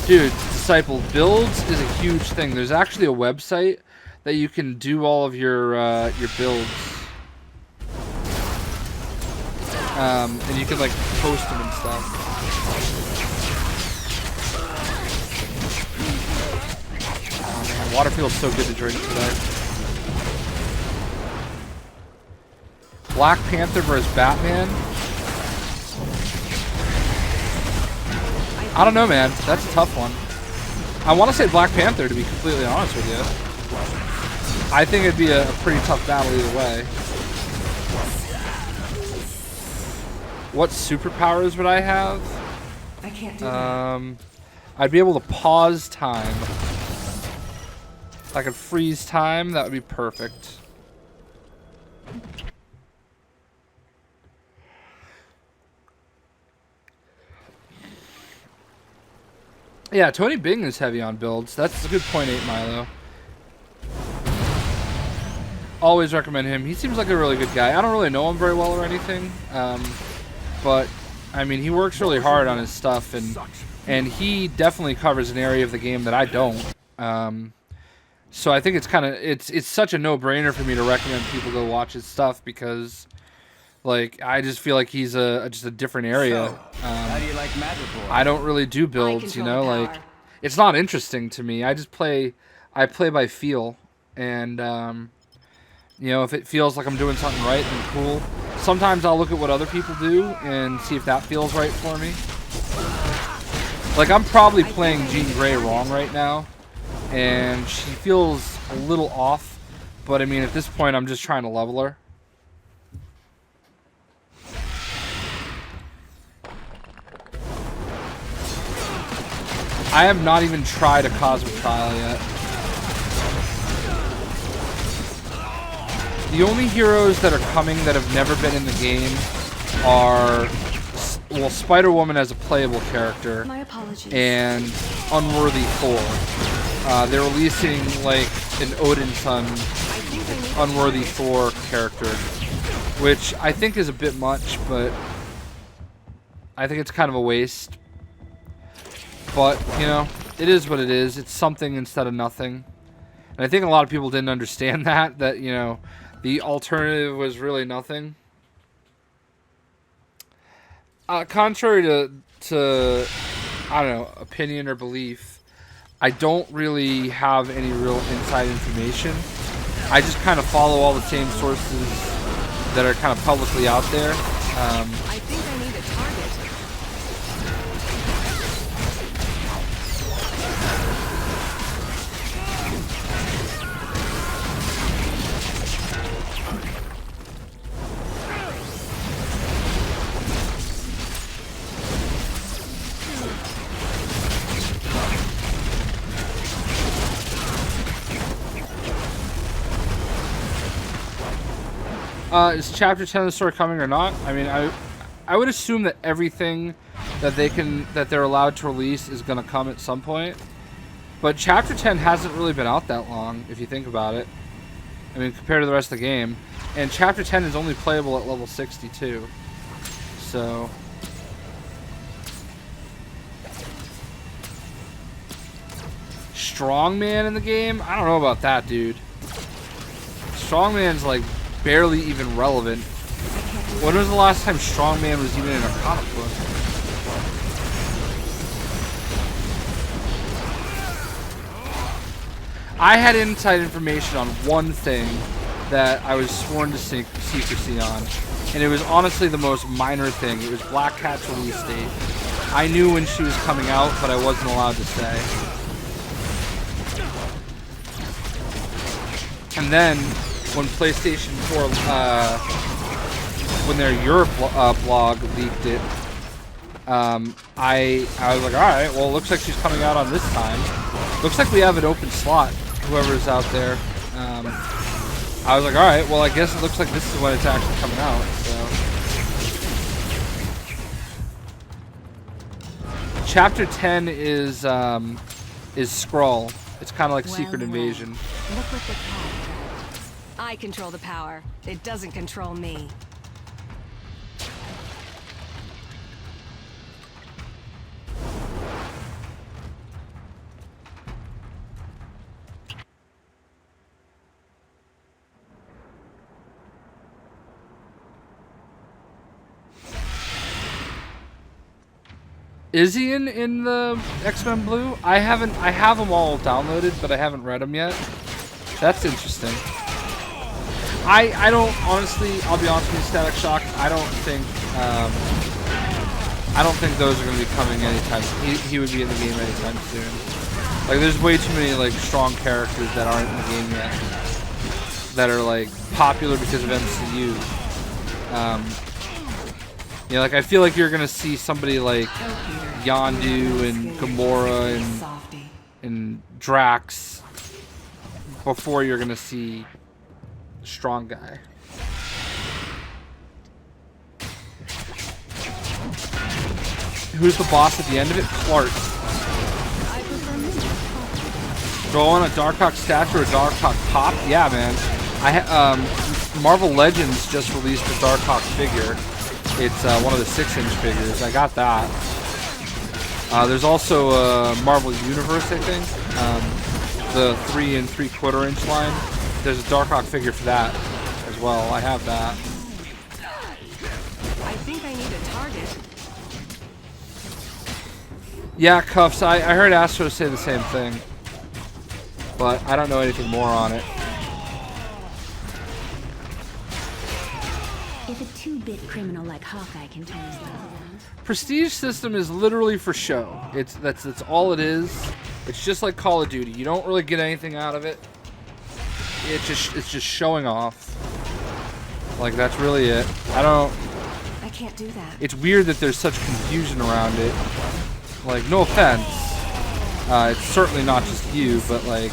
S1: dude, Disciple builds is a huge thing. There's actually a website that you can do all of your builds. And you can like post them and stuff. Oh man, water feels so good to drink today. Black Panther versus Batman. I don't know, man. That's a tough one. I want to say Black Panther, to be completely honest with you. I think it'd be a pretty tough battle either way. What superpowers would I have?
S3: I can't do that.
S1: I'd be able to pause time. If I could freeze time, that would be perfect. Yeah, Tony Bing is heavy on builds. That's a good point, 8 Milo. Always recommend him. He seems like a really good guy. I don't really know him very well or anything. But, I mean, he works really hard on his stuff. And he definitely covers an area of the game that I don't. So I think it's kind of... It's such a no-brainer for me to recommend people go watch his stuff because... Like, I just feel like he's just a different area.
S2: How do you like Madripoor?
S1: I don't really do builds, you know, like, it's not interesting to me. I play by feel, and you know, if it feels like I'm doing something right, then cool. Sometimes I'll look at what other people do and see if that feels right for me. Like, I'm probably playing Jean Grey wrong right now, and she feels a little off, but I mean, at this point, I'm just trying to level her. I have not even tried a Cosmic Trial yet. The only heroes that are coming that have never been in the game are, well, Spider-Woman as a playable character, and Unworthy Thor. They're releasing, like, an Odin Son Unworthy Thor character, which I think is a bit much, but I think it's kind of a waste. But, you know, it is what it is. It's something instead of nothing. And I think a lot of people didn't understand that, you know, the alternative was really nothing. Contrary to, I don't know, opinion or belief, I don't really have any real inside information. I just kind of follow all the same sources that are kind of publicly out there.
S3: I think I need a target.
S1: Is Chapter 10 of the story coming or not? I mean, I would assume that everything that they're allowed to release is going to come at some point. But Chapter 10 hasn't really been out that long, if you think about it. I mean, compared to the rest of the game. And Chapter 10 is only playable at level 62. So... Strongman in the game? I don't know about that, dude. Strongman's, like, barely even relevant. When was the last time Strongman was even in a comic book? I had inside information on one thing that I was sworn to secrecy on, and it was honestly the most minor thing. It was Black Cat's release date. I knew when she was coming out, but I wasn't allowed to say. And then, when PlayStation 4, when their Europe blog leaked it, I was like, alright, well, it looks like she's coming out on this time. Looks like we have an open slot, whoever's out there. I was like, alright, well, I guess it looks like this is when it's actually coming out, so. Chapter 10 is Skrull. It's kind of like Secret Invasion.
S3: Look what the cat did. I control the power. It doesn't control me.
S1: Is he in the X-Men Blue? I have them all downloaded, but I haven't read them yet. That's interesting. I don't, honestly, I'll be honest with you, Static Shock, I don't think those are going to be coming anytime. He would be in the game anytime soon. Like, there's way too many, like, strong characters that aren't in the game yet. That are, like, popular because of MCU. You know, like, I feel like you're going to see somebody like Yondu and Gamora and Drax before you're going to see strong guy. Who's the boss at the end of it? Clark. Do I want a Darkhawk statue or a Darkhawk pop? Yeah, man. Marvel Legends just released a Darkhawk figure. It's one of the 6-inch figures. I got that. There's also Marvel Universe, I think. The 3 3/4-inch line. There's a Darkhawk figure for that as well. I have that. Yeah, Cuffs, I heard Astro say the same thing. But I don't know anything more on it.
S10: If a 2-bit criminal like Hawkeye can turn his life around.
S1: Prestige system is literally for show. That's all it is. It's just like Call of Duty. You don't really get anything out of it. It's just showing off. Like, that's really it. I
S3: can't do that.
S1: It's weird that there's such confusion around it. Like, no offense. It's certainly not just you, but like,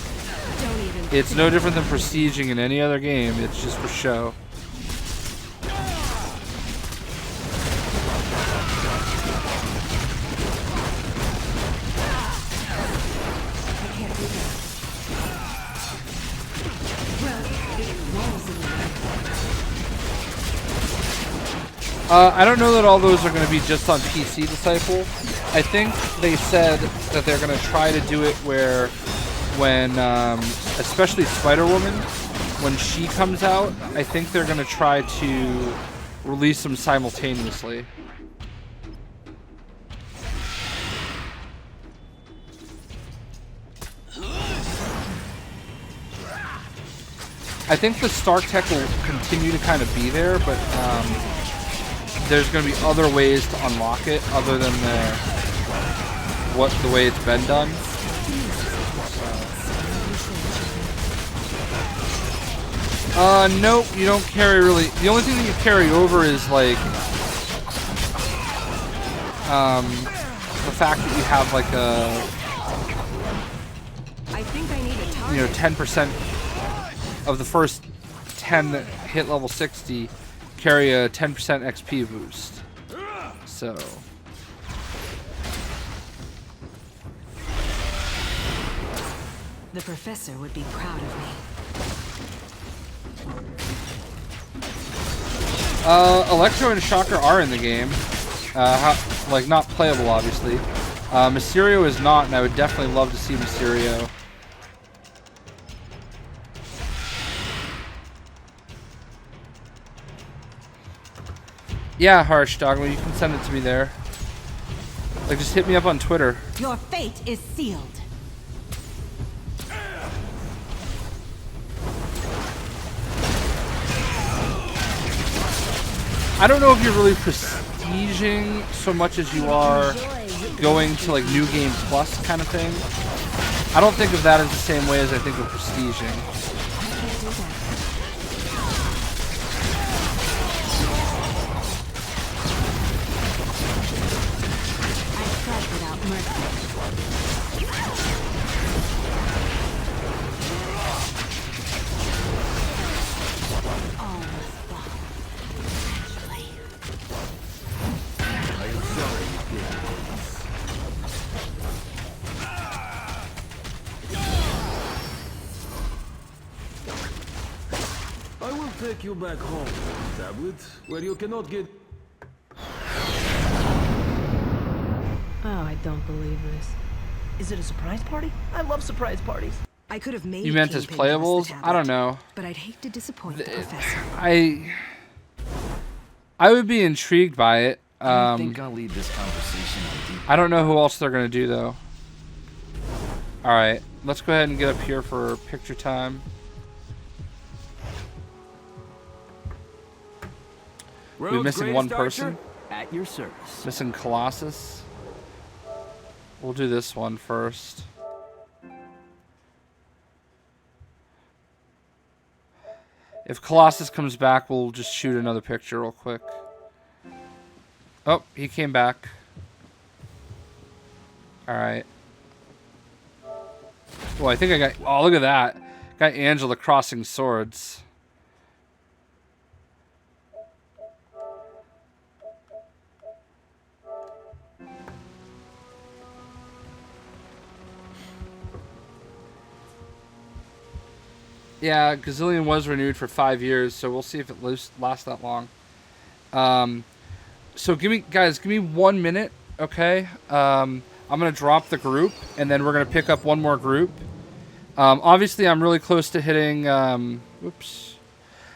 S1: it's no different than prestiging in any other game. It's just for show. I don't know that all those are going to be just on PC, Disciple. I think they said that they're going to try to do it where when, especially Spider-Woman, when she comes out, I think they're going to try to release them simultaneously. I think the Stark Tech will continue to kind of be there, but there's going to be other ways to unlock it other than the way it's been done. Nope, you don't carry really. The only thing that you carry over is like the fact that you have like a
S3: I think I need a target.
S1: 10% of the first 10 that hit level 60 carry a 10% XP boost. So
S3: the professor would be proud of me.
S1: Electro and Shocker are in the game. Like, not playable, obviously. Mysterio is not, and I would definitely love to see Mysterio. Yeah, Harsh Dogma, you can send it to me there. Like, just hit me up on Twitter.
S12: Your fate is sealed.
S1: I don't know if you're really prestiging so much as you are going to like New Game Plus kind of thing. I don't think of that as the same way as I think of prestiging.
S12: I strike without mercy.
S5: Take you back home, Tablet, where you cannot get...
S13: Oh, I don't believe this. Is it a surprise party? I love surprise parties.
S3: I could have made
S1: You meant as playables? I don't know.
S3: But I'd hate to disappoint the professor.
S1: I would be intrigued by it.
S2: I think I'll leave this conversation on deep.
S1: I don't know who else they're gonna do though. Alright, let's go ahead and get up here for picture time. We're missing one person.
S2: At your service.
S1: Missing Colossus. We'll do this one first. If Colossus comes back, we'll just shoot another picture real quick. Oh, he came back. Alright. Oh, I think I got... Oh, look at that. Got Angela crossing swords. Yeah, Gazillion was renewed for 5 years, so we'll see if it lasts that long. So give me 1 minute, okay? I'm gonna drop the group, and then we're gonna pick up one more group. Obviously, I'm really close to hitting. Whoops,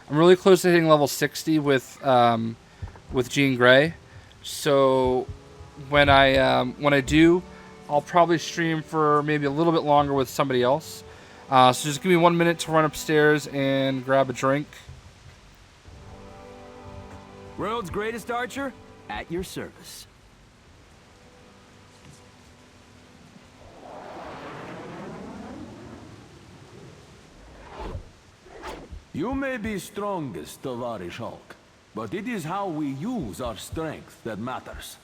S1: I'm really close to hitting level 60 with Jean Grey. So when I do, I'll probably stream for maybe a little bit longer with somebody else. So just give me 1 minute to run upstairs and grab a drink.
S5: World's greatest archer, at your service.
S4: You may be strongest, Tovarish Hulk, but it is how we use our strength that matters.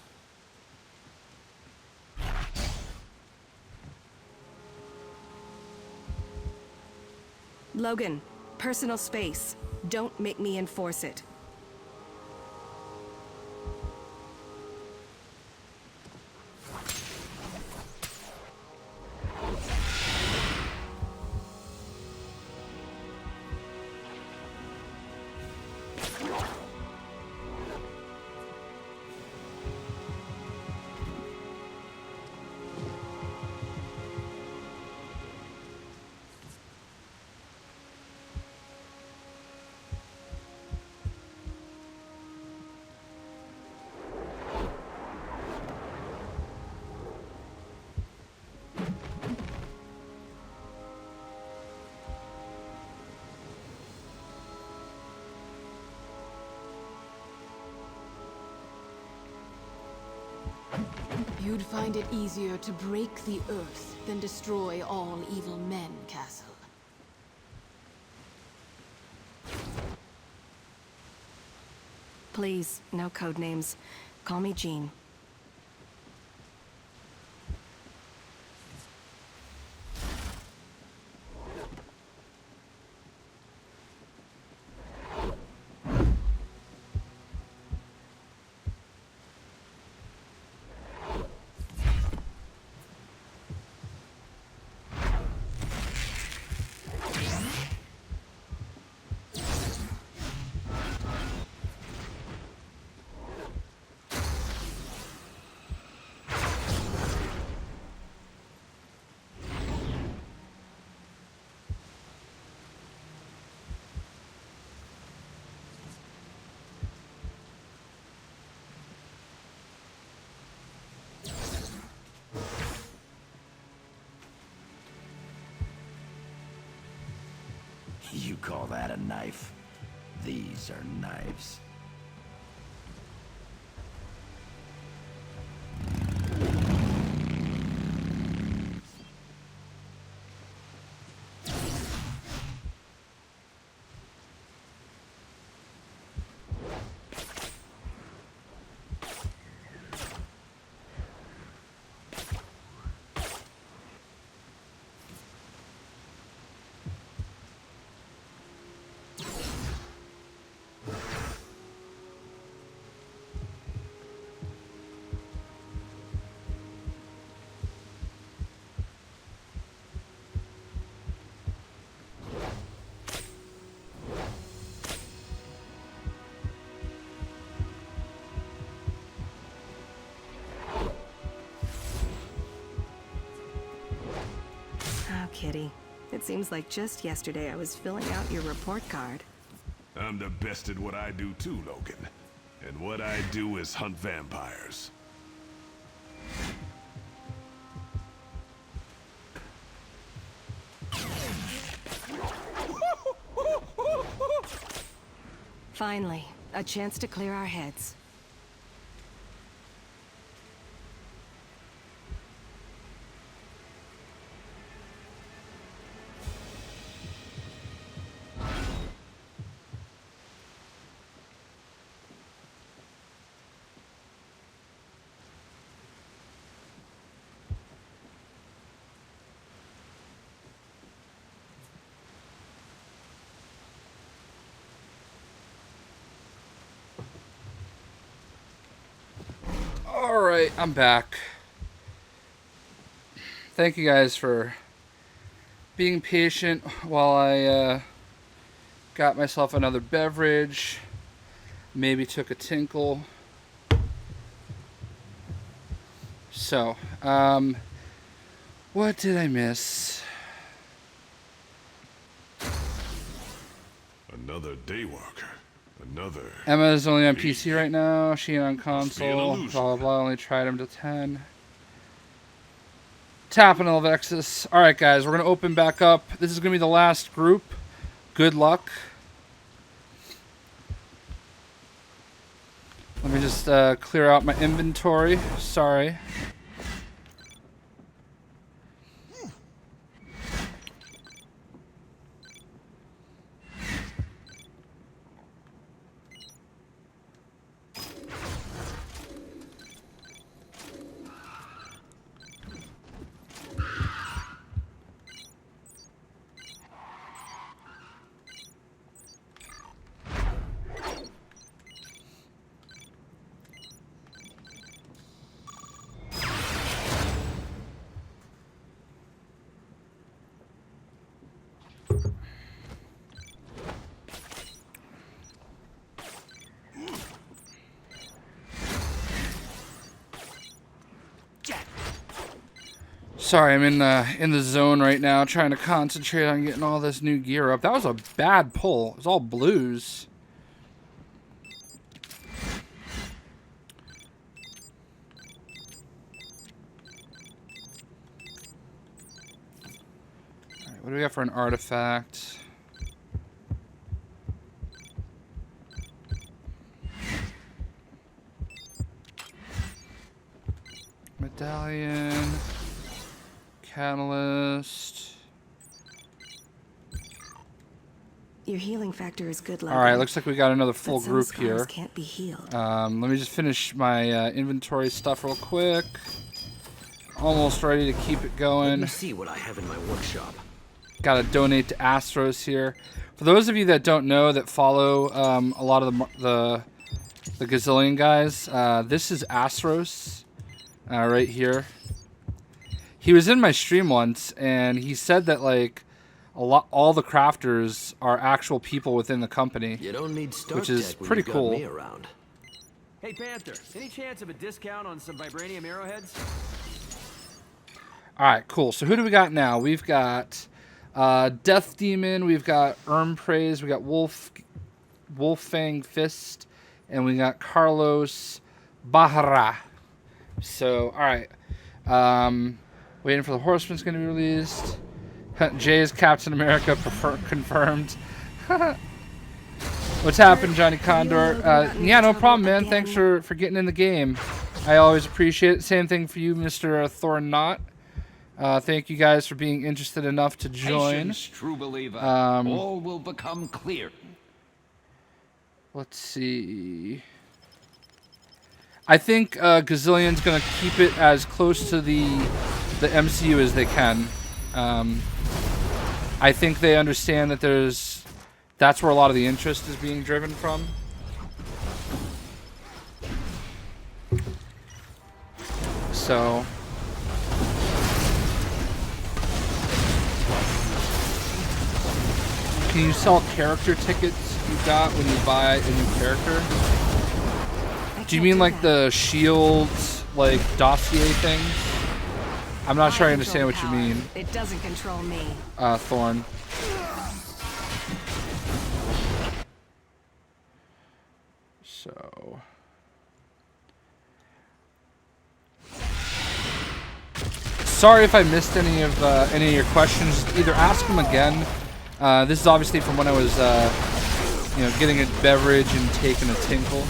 S3: Logan, personal space. Don't make me enforce it.
S14: You'd find it easier to break the Earth than destroy all evil men, Castle.
S3: Please, no code names. Call me Jean.
S6: You call that a knife? These are knives.
S3: Kitty. It seems like just yesterday I was filling out your report card.
S9: I'm the best at what I do too, Logan. And what I do is hunt vampires.
S3: Finally, a chance to clear our heads.
S1: Alright, I'm back. Thank you guys for being patient while I got myself another beverage. Maybe took a tinkle. So, what did I miss?
S9: Another day worker. Another.
S1: Emma's only on PC right now. She ain't on console. Blah blah blah. Only tried him till 10. Tapping Alvexis. Alright, guys, we're going to open back up. This is going to be the last group. Good luck. Let me just clear out my inventory. Sorry. Sorry, I'm in the zone right now, trying to concentrate on getting all this new gear up. That was a bad pull. It was all blues. All right, what do we got for an artifact? Medallion. Catalyst.
S3: Your healing factor is good, Logan.
S1: All right, looks like we got another full group here.
S3: Can't be healed.
S1: Let me just finish my inventory stuff real quick. Almost ready to keep it going.
S7: Let me see what I have in my workshop.
S1: Got to donate to Astros here. For those of you that don't know, that follow a lot of the Gazillion guys, this is Astros right here. He was in my stream once, and he said that like all the crafters are actual people within the company,
S7: You don't need
S1: which is pretty cool.
S7: Me around.
S15: Hey Panther, any chance of a discount on some vibranium arrowheads?
S1: All right, cool. So who do we got now? We've got Death Demon, we've got Praise, we got Wolffang Fist, and we got Carlos Bahara. So, all right. Waiting for the Horseman's going to be released. Jay's Captain America confirmed. What's happened, Johnny Condor? Yeah, no problem, man. Thanks for getting in the game. I always appreciate it. Same thing for you, Mr. Thorn Knott. Thank you guys for being interested enough to join.
S5: Patience, true believer. All will become clear.
S1: Let's see. I think Gazillion's going to keep it as close to the MCU as they can. I think they understand that that's where a lot of the interest is being driven from. So can you sell character tickets you got when you buy a new character? Do you mean like the shield, like dossier things? I'm not sure I understand what you mean.
S3: It doesn't control me.
S1: Thorn. So. Sorry if I missed any of your questions. Either ask them again. This is obviously from when I was, getting a beverage and taking a tinkle.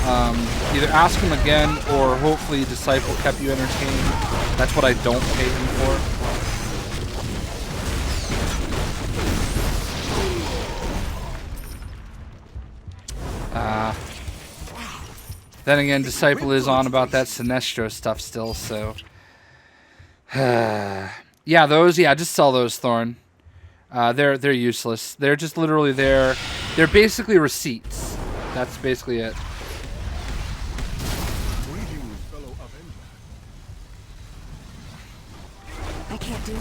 S1: Either ask him again, or hopefully Disciple kept you entertained. That's what I don't pay him for. Then again, Disciple is on about that Sinestro stuff still, so... yeah, just sell those, Thorn. They're useless. They're just literally there. They're basically receipts. That's basically it.
S3: I can't do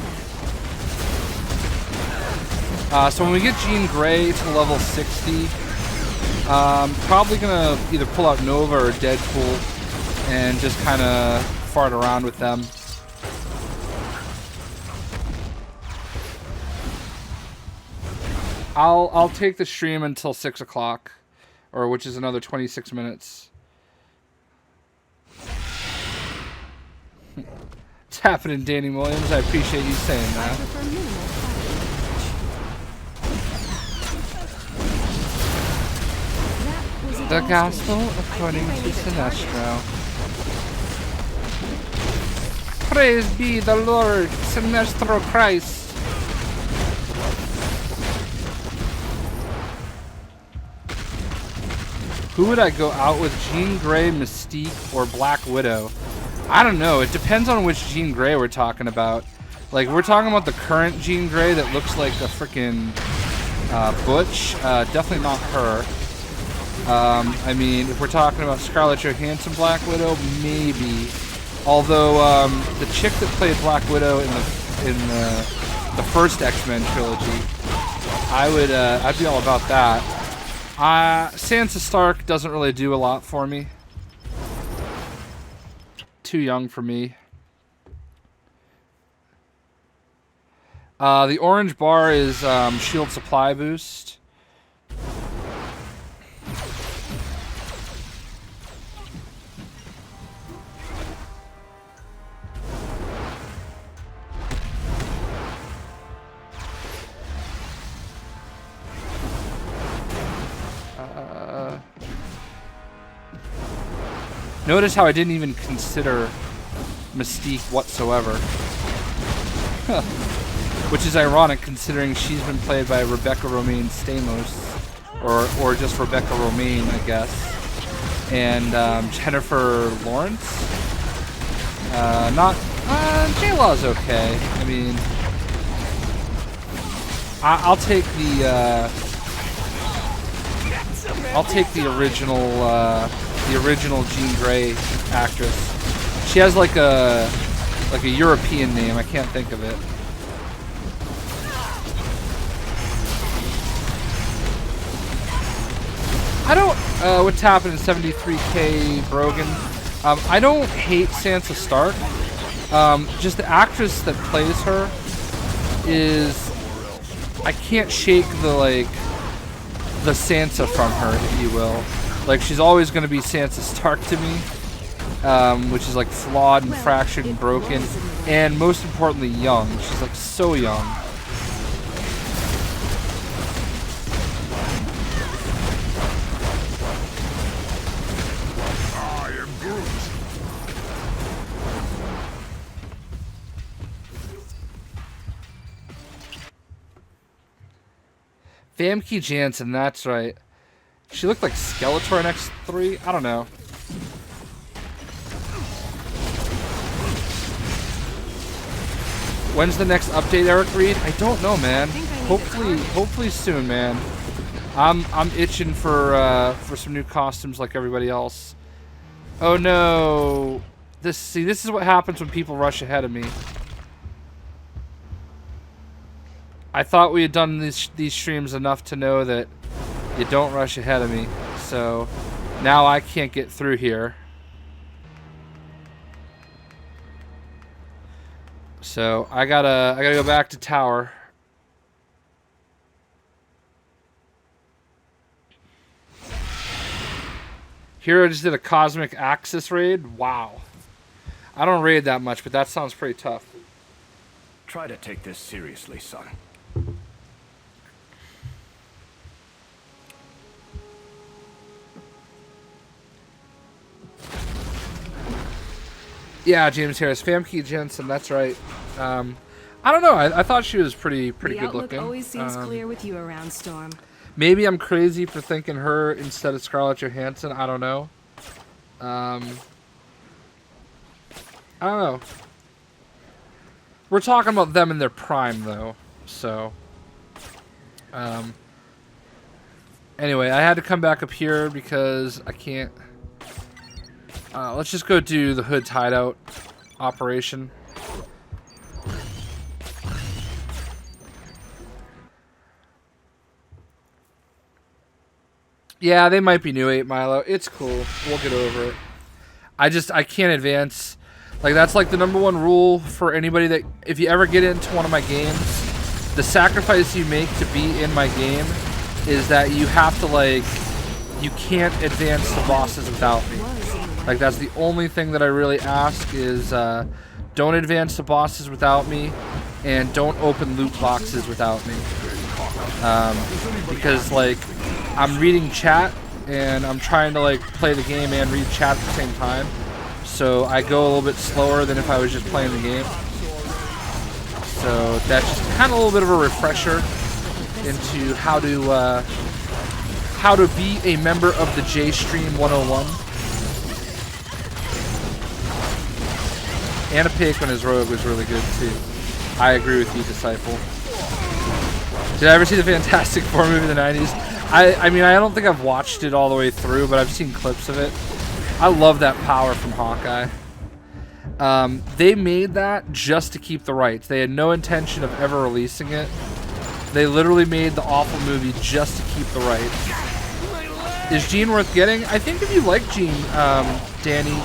S1: that. So when we get Jean Grey to level 60, probably gonna either pull out Nova or Deadpool and just kind of fart around with them. I'll take the stream until 6 o'clock, or which is another 26 minutes. What's happening, Danny Williams? I appreciate you saying that. The Gospel according to Sinestro. Praise be the Lord, Sinestro Christ. Who would I go out with? Jean Grey, Mystique, or Black Widow? I don't know. It depends on which Jean Grey we're talking about. Like, we're talking about the current Jean Grey that looks like a freaking Butch. Definitely not her. I mean, if we're talking about Scarlet Johansson Black Widow, maybe. Although the chick that played Black Widow in the first X-Men trilogy, I'd be all about that. Sansa Stark doesn't really do a lot for me. Too young for me. The orange bar is shield supply boost. Notice how I didn't even consider Mystique whatsoever. Which is ironic considering she's been played by Rebecca Romaine Stamos. Or just Rebecca Romaine, I guess. And Jennifer Lawrence. J-Law's okay. I mean, I'll take the original Jean Grey actress. She has like a European name. I can't think of it. I don't. What's happening? 73K Brogan. I don't hate Sansa Stark. Just the actress that plays her is. I can't shake the Sansa from her, if you will. Like, she's always going to be Sansa Stark to me, which is like flawed and fractured and broken, and most importantly, young. She's like so young. Famke Janssen, that's right. She looked like Skeletor in X3? I don't know. When's the next update, Eric Reed? I don't know, man. Hopefully soon, man. I'm itching for some new costumes like everybody else. Oh no. This is what happens when people rush ahead of me. I thought we had done these streams enough to know that you don't rush ahead of me. So now I can't get through here. So I gotta go back to tower. Hero just did a Cosmic Axis raid. Wow. I don't raid that much, but that sounds pretty tough.
S5: Try to take this seriously, son.
S1: Yeah, James Harris, Famke Janssen, that's right. I don't know. I thought she was pretty good looking.
S3: The outlook always seems clear with you around, Storm.
S1: Maybe I'm crazy for thinking her instead of Scarlett Johansson. I don't know. I don't know. We're talking about them in their prime, though. So, anyway, I had to come back up here because I can't. Let's just go do the Hood's hideout operation. Yeah, they might be new 8 Milo. It's cool. We'll get over it. I can't advance. Like, that's like the #1 rule for anybody that, if you ever get into one of my games, the sacrifice you make to be in my game is that you have to, like, you can't advance the bosses without me. Like, that's the only thing that I really ask is, don't advance the bosses without me, and don't open loot boxes without me. Because like I'm reading chat and I'm trying to like play the game and read chat at the same time, so I go a little bit slower than if I was just playing the game. So that's just kind of a little bit of a refresher into how to be a member of the JStream 101. And a pick on his rogue was really good too. I agree with you, Disciple. Did I ever see the Fantastic Four movie in the 90s? I mean, I don't think I've watched it all the way through, but I've seen clips of it. I love that power from Hawkeye. They made that just to keep the rights. They had no intention of ever releasing it. They literally made the awful movie just to keep the rights. Is Jean worth getting? I think if you like Jean, Danny,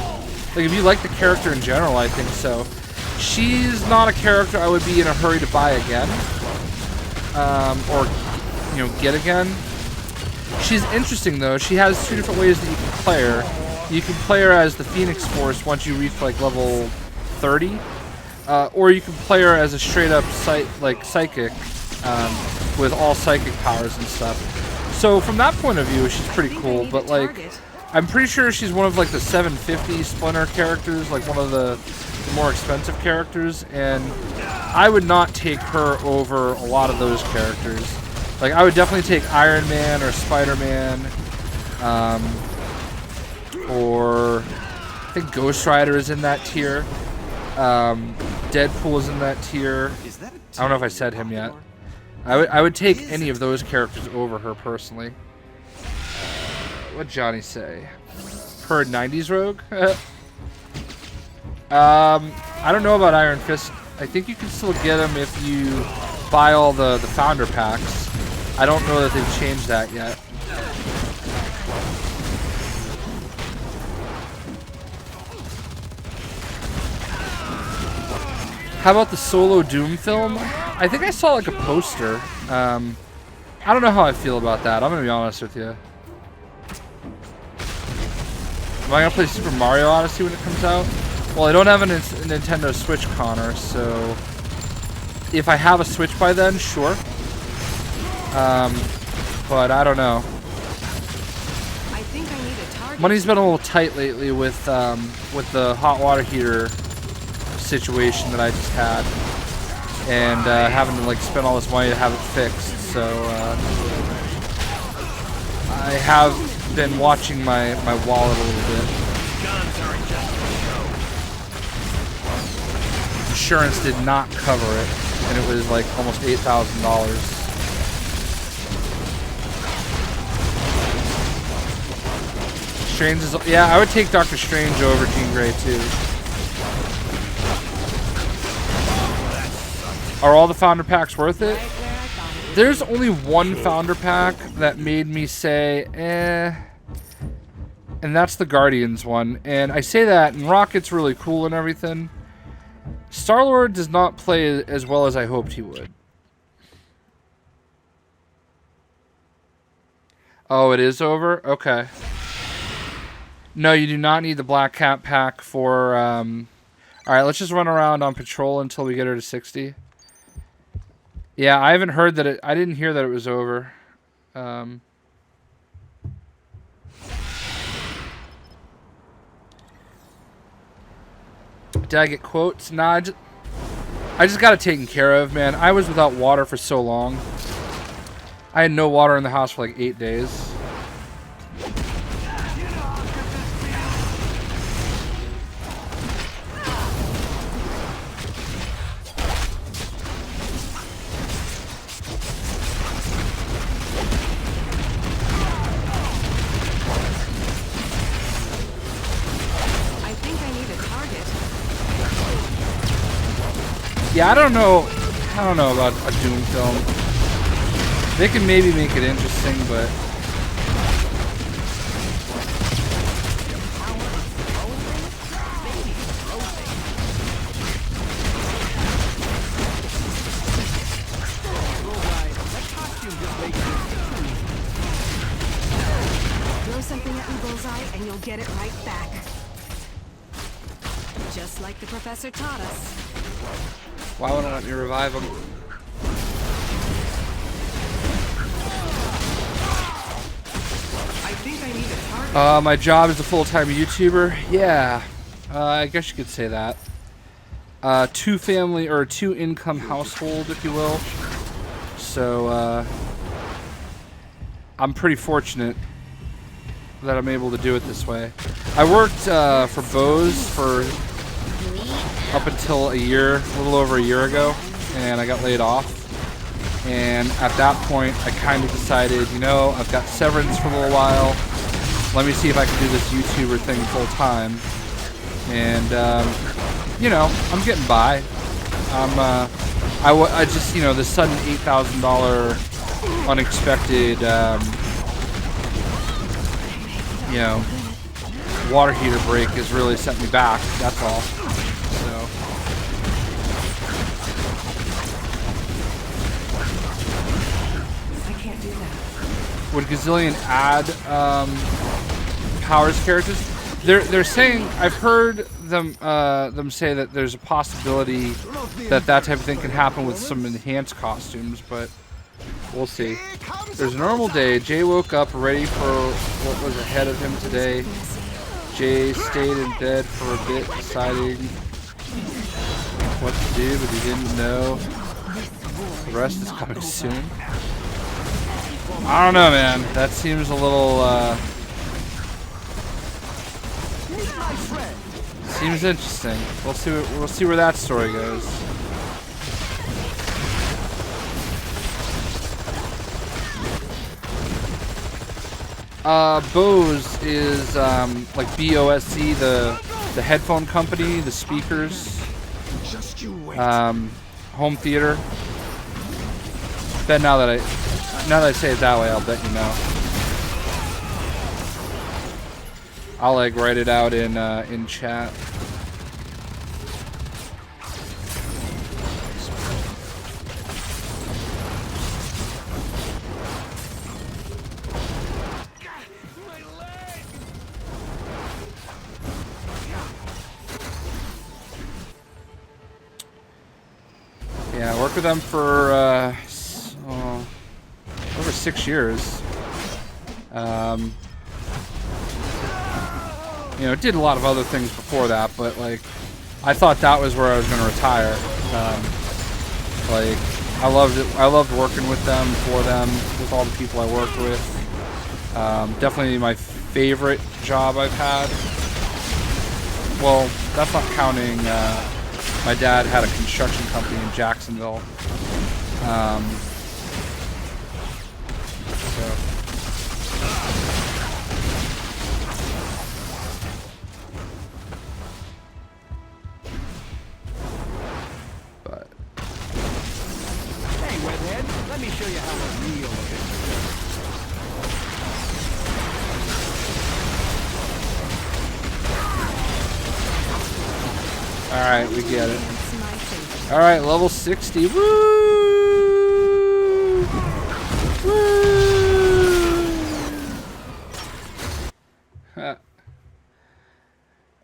S1: like if you like the character in general, I think so. She's not a character I would be in a hurry to buy again. Or, you know, get again. She's interesting though. She has two different ways that you can play her. You can play her as the Phoenix Force once you reach like level 30, or you can play her as a straight up psychic with all psychic powers and stuff. So from that point of view, she's pretty cool. But like, I'm pretty sure she's one of like the 750 Splinter characters, like one of the more expensive characters, and I would not take her over a lot of those characters. Like I would definitely take Iron Man or Spider-Man, or I think Ghost Rider is in that tier. Deadpool is in that tier. I don't know if I said him yet. I would take any of those characters over her personally. What'd Johnny say? Her 90s rogue? I don't know about Iron Fist. I think you can still get them if you buy all the founder packs. I don't know that they've changed that yet. How about the Solo Doom film? I think I saw like a poster. I don't know how I feel about that. I'm gonna be honest with you. Am I gonna play Super Mario Odyssey when it comes out? Well, I don't have a Nintendo Switch, Connor, so if I have a Switch by then, sure. But I don't know. Money's been a little tight lately with the hot water heater situation that I just had, and having to like spend all this money to have it fixed. So I have been watching my wallet a little bit. Insurance did not cover it, and it was like almost $8,000. Strange is, yeah, I would take Doctor Strange over Jean Grey too. Are all the founder packs worth it? There's only one founder pack that made me say, eh. And that's the Guardians one. And I say that, and Rocket's really cool and everything. Star-Lord does not play as well as I hoped he would. Oh, it is over? Okay. No, you do not need the Black Cat pack for... Alright, let's just run around on patrol until we get her to 60. Yeah, I haven't heard that it... I didn't hear that it was over. Did I get quotes? Nah, I just got it taken care of, man. I was without water for so long. I had no water in the house for like 8 days. Yeah, I don't know about a Doom film. They can maybe make it interesting, but
S3: Throw something at me, Bullseye, and you'll get it right back. Just Just like the professor taught us.
S1: Why wouldn't let me revive him?
S11: I think I need a target.
S1: My job as a full-time YouTuber. Yeah, I guess you could say that. Two-income household, if you will. So, I'm pretty fortunate that I'm able to do it this way. I worked for Bose for up until a little over a year ago, and I got laid off. And at that point, I kind of decided, you know, I've got severance for a little while. Let me see if I can do this YouTuber thing full time. And you know, I'm getting by. I just, you know, the sudden $8,000 unexpected, you know, water heater break has really set me back. That's all. So.
S11: I can't do that.
S1: Would Gazillion add powers characters? They're saying, I've heard them say that there's a possibility that type of thing can happen with some enhanced costumes, but we'll see. There's a normal day. Jay woke up ready for what was ahead of him today. Jay stayed in bed for a bit, deciding what to do, but he didn't know the rest is coming soon. I don't know, man. That seems a little, seems interesting. We'll see where that story goes. Bose is like BOSC, the headphone company, the speakers, home theater. Bet now that I say it that way, I'll bet you know. I'll like write it out in chat. Yeah, I worked with them for over 6 years. You know, did a lot of other things before that, but like, I thought that was where I was going to retire. Like, I loved it. I loved working with them, for them, with all the people I worked with. Definitely my favorite job I've had. Well, that's not counting. My dad had a construction company in Jacksonville.
S15: Hey, webhead, let me show you how a real
S1: Alright, we get it. Alright, level 60. Woo! Woo!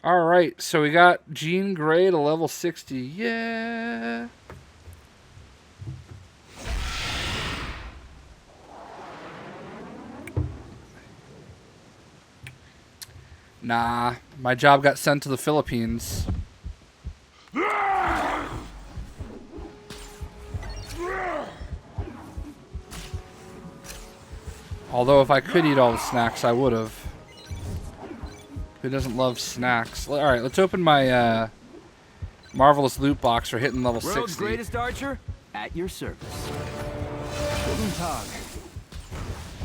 S1: Alright, so we got Jean Grey to level 60. Yeah! Nah, my job got sent to the Philippines. Although if I could eat all the snacks, I would have. Who doesn't love snacks? Alright, let's open my marvelous loot box for hitting level 60.
S15: World's greatest archer, at your service. Guten Tag.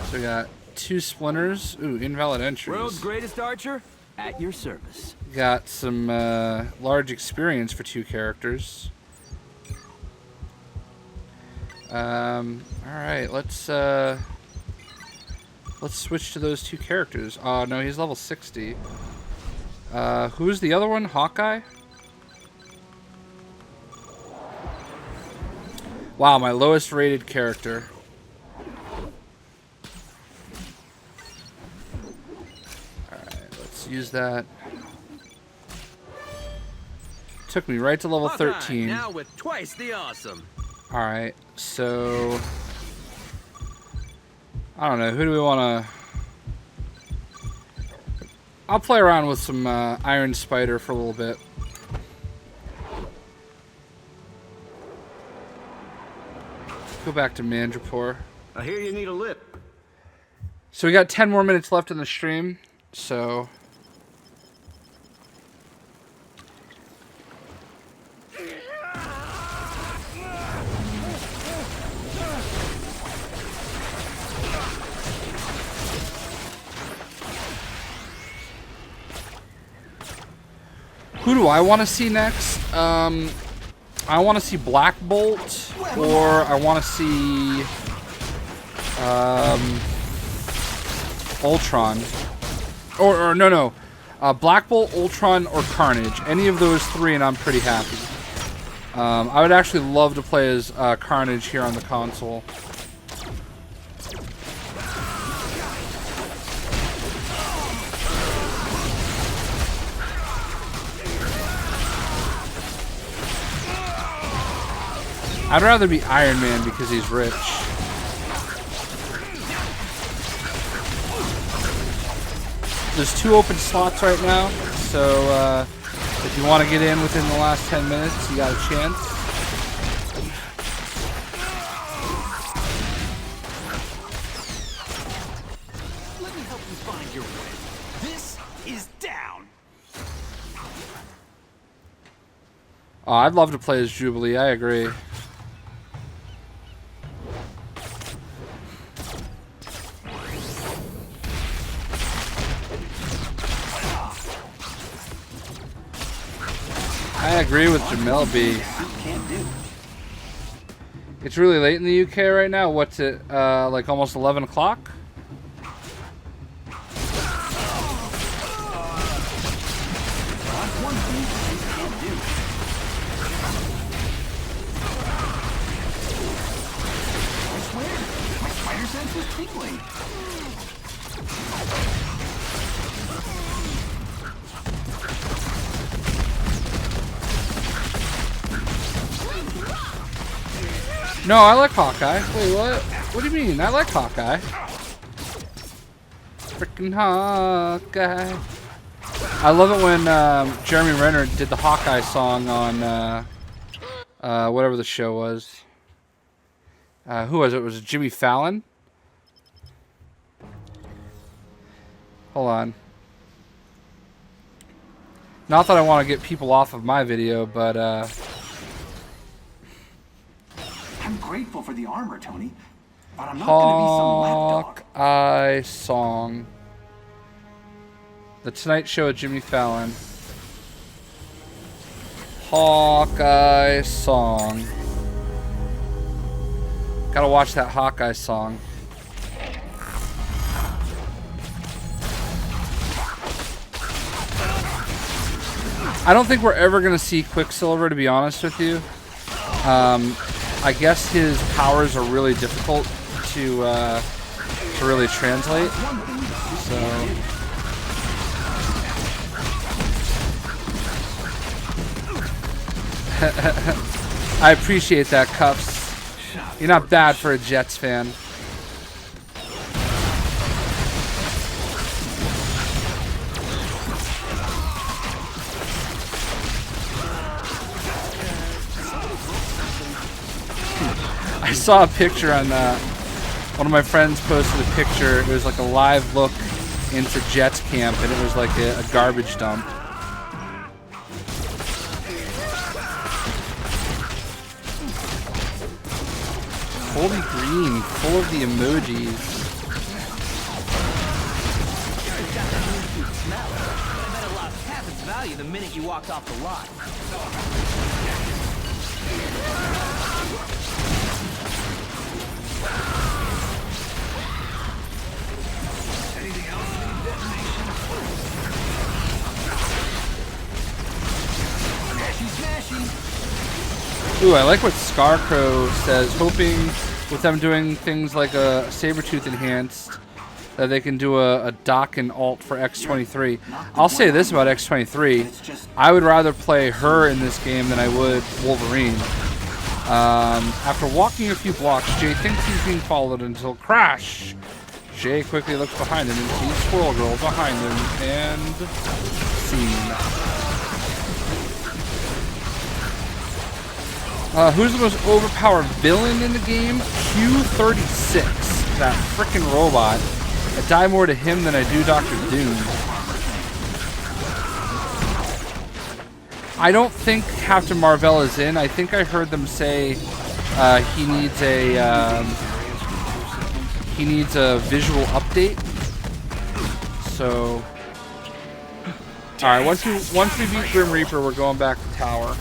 S1: So we got 2 splinters. Ooh, invalid entries.
S15: World's greatest archer, at your service.
S1: Got some large experience for 2 characters. Alright, let's switch to those 2 characters. Oh no, he's level 60. Who's the other one? Hawkeye? Wow, my lowest rated character. Alright, let's use that. Took me right to level 13.
S15: Now with twice the awesome.
S1: Alright, so... I don't know, who do we want to... I'll play around with some Iron Spider for a little bit. Go back to Mandrapore.
S15: I hear you need a lip.
S1: So we got 10 more minutes left in the stream, so... Who do I want to see next? I want to see Black Bolt, or I want to see Ultron. Or no. Black Bolt, Ultron, or Carnage. Any of those three and I'm pretty happy. I would actually love to play as Carnage here on the console. I'd rather be Iron Man because he's rich. There's 2 open slots right now, so if you want to get in within the last 10 minutes, you got a chance.
S2: Let me help you find your way. This is down.
S1: Oh, I'd love to play as Jubilee, I agree. I agree with Jamel B. It's really late in the UK right now. What's it, like almost 11 o'clock? No, I like Hawkeye. Wait, what? What do you mean? I like Hawkeye. Freaking Hawkeye. I love it when Jeremy Renner did the Hawkeye song on whatever the show was. Who was it? Was it Jimmy Fallon? Hold on. Not that I want to get people off of my video, but
S16: I'm grateful for the armor, Tony, but I'm not going to be some lapdog.
S1: Hawkeye song. The Tonight Show with Jimmy Fallon. Hawkeye song. Gotta watch that Hawkeye song. I don't think we're ever gonna see Quicksilver, to be honest with you. I guess his powers are really difficult to really translate. So I appreciate that, Cuffs. You're not bad for a Jets fan. I saw a picture on one of my friends posted a picture. It was like a live look into Jets camp, and it was like a garbage dump. Holy green, full of the emojis.
S2: I bet it lost half its value the minute you walked off the lot.
S1: Ooh, I like what Scarecrow says. Hoping with them doing things like a Sabretooth enhanced, that they can do a dock and alt for X-23. I'll say this about X-23. I would rather play her in this game than I would Wolverine. After walking a few blocks, Jay thinks he's being followed until crash. Jay quickly looks behind him and sees Squirrel Girl behind him and scene. Who's the most overpowered villain in the game? Q36, that frickin' robot. I die more to him than I do Dr. Doom. I don't think Captain Marvel is in. I think I heard them say he needs a visual update. So, all right. Once we beat Grim Reaper, we're going back to tower.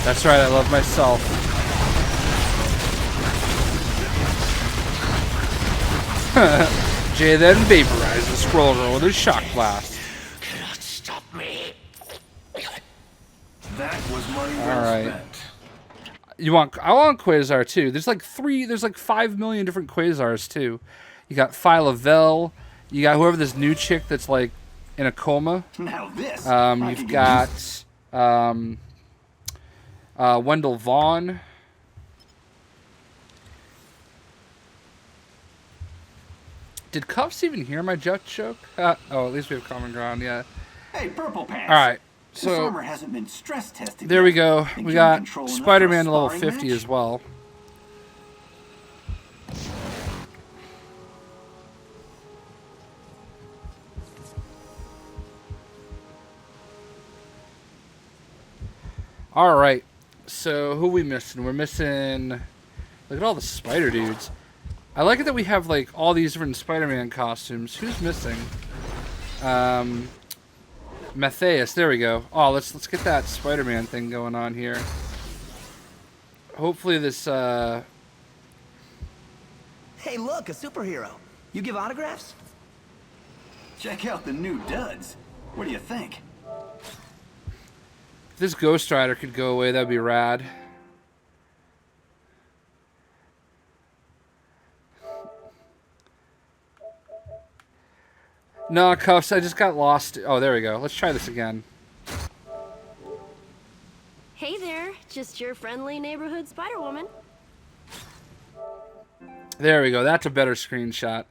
S1: That's right, I love myself. Jay then vaporized the Squirrel Girl with his shock blast.
S6: Cannot stop me.
S16: That was money well spent.
S1: I want Quasar too. There's like 5 million different Quasars too. You got Phyla-Vell, you got whoever this new chick that's like in a coma.
S16: Now this.
S1: You've got Wendell Vaughn. Did Cuffs even hear my joke? Oh, at least we have common ground, yeah.
S16: Hey, Purple Pants.
S1: All right,
S16: This
S1: so
S16: armor hasn't been stress tested
S1: there
S16: yet.
S1: we go.
S16: Think
S1: We
S16: you're in
S1: got
S16: control enough for a
S1: Spider-Man to level
S16: sparring
S1: 50
S16: match?
S1: as well. All right, so who are we missing? We're missing. Look at all the spider dudes. I like it that we have like all these different Spider-Man costumes. Who's missing? Matthias. There we go. Oh, let's get that Spider-Man thing going on here. Hopefully this.
S2: Hey, look, a superhero. You give autographs?
S16: Check out the new duds. What do you think?
S1: If this Ghost Rider could go away, that'd be rad. No, Cuffs, I just got lost. Oh, there we go. Let's try this again.
S17: Hey there, just your friendly neighborhood Spider-Woman.
S1: There we go. That's a better screenshot.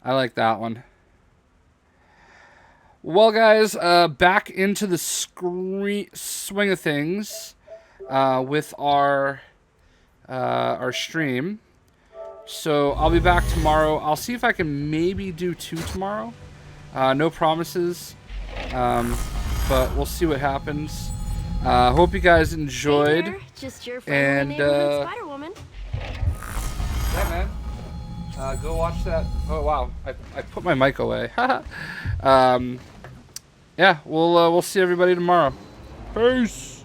S1: I like that one. Well, guys, back into the swing of things with our stream. So I'll be back tomorrow. I'll see if I can maybe do 2 tomorrow. No promises, but we'll see what happens. Hope you guys enjoyed.
S17: Hey there, just your friendly neighborhood Spider-Woman.
S1: Yeah, man. Go watch that. Oh wow, I put my mic away. Yeah, we'll see everybody tomorrow. Peace.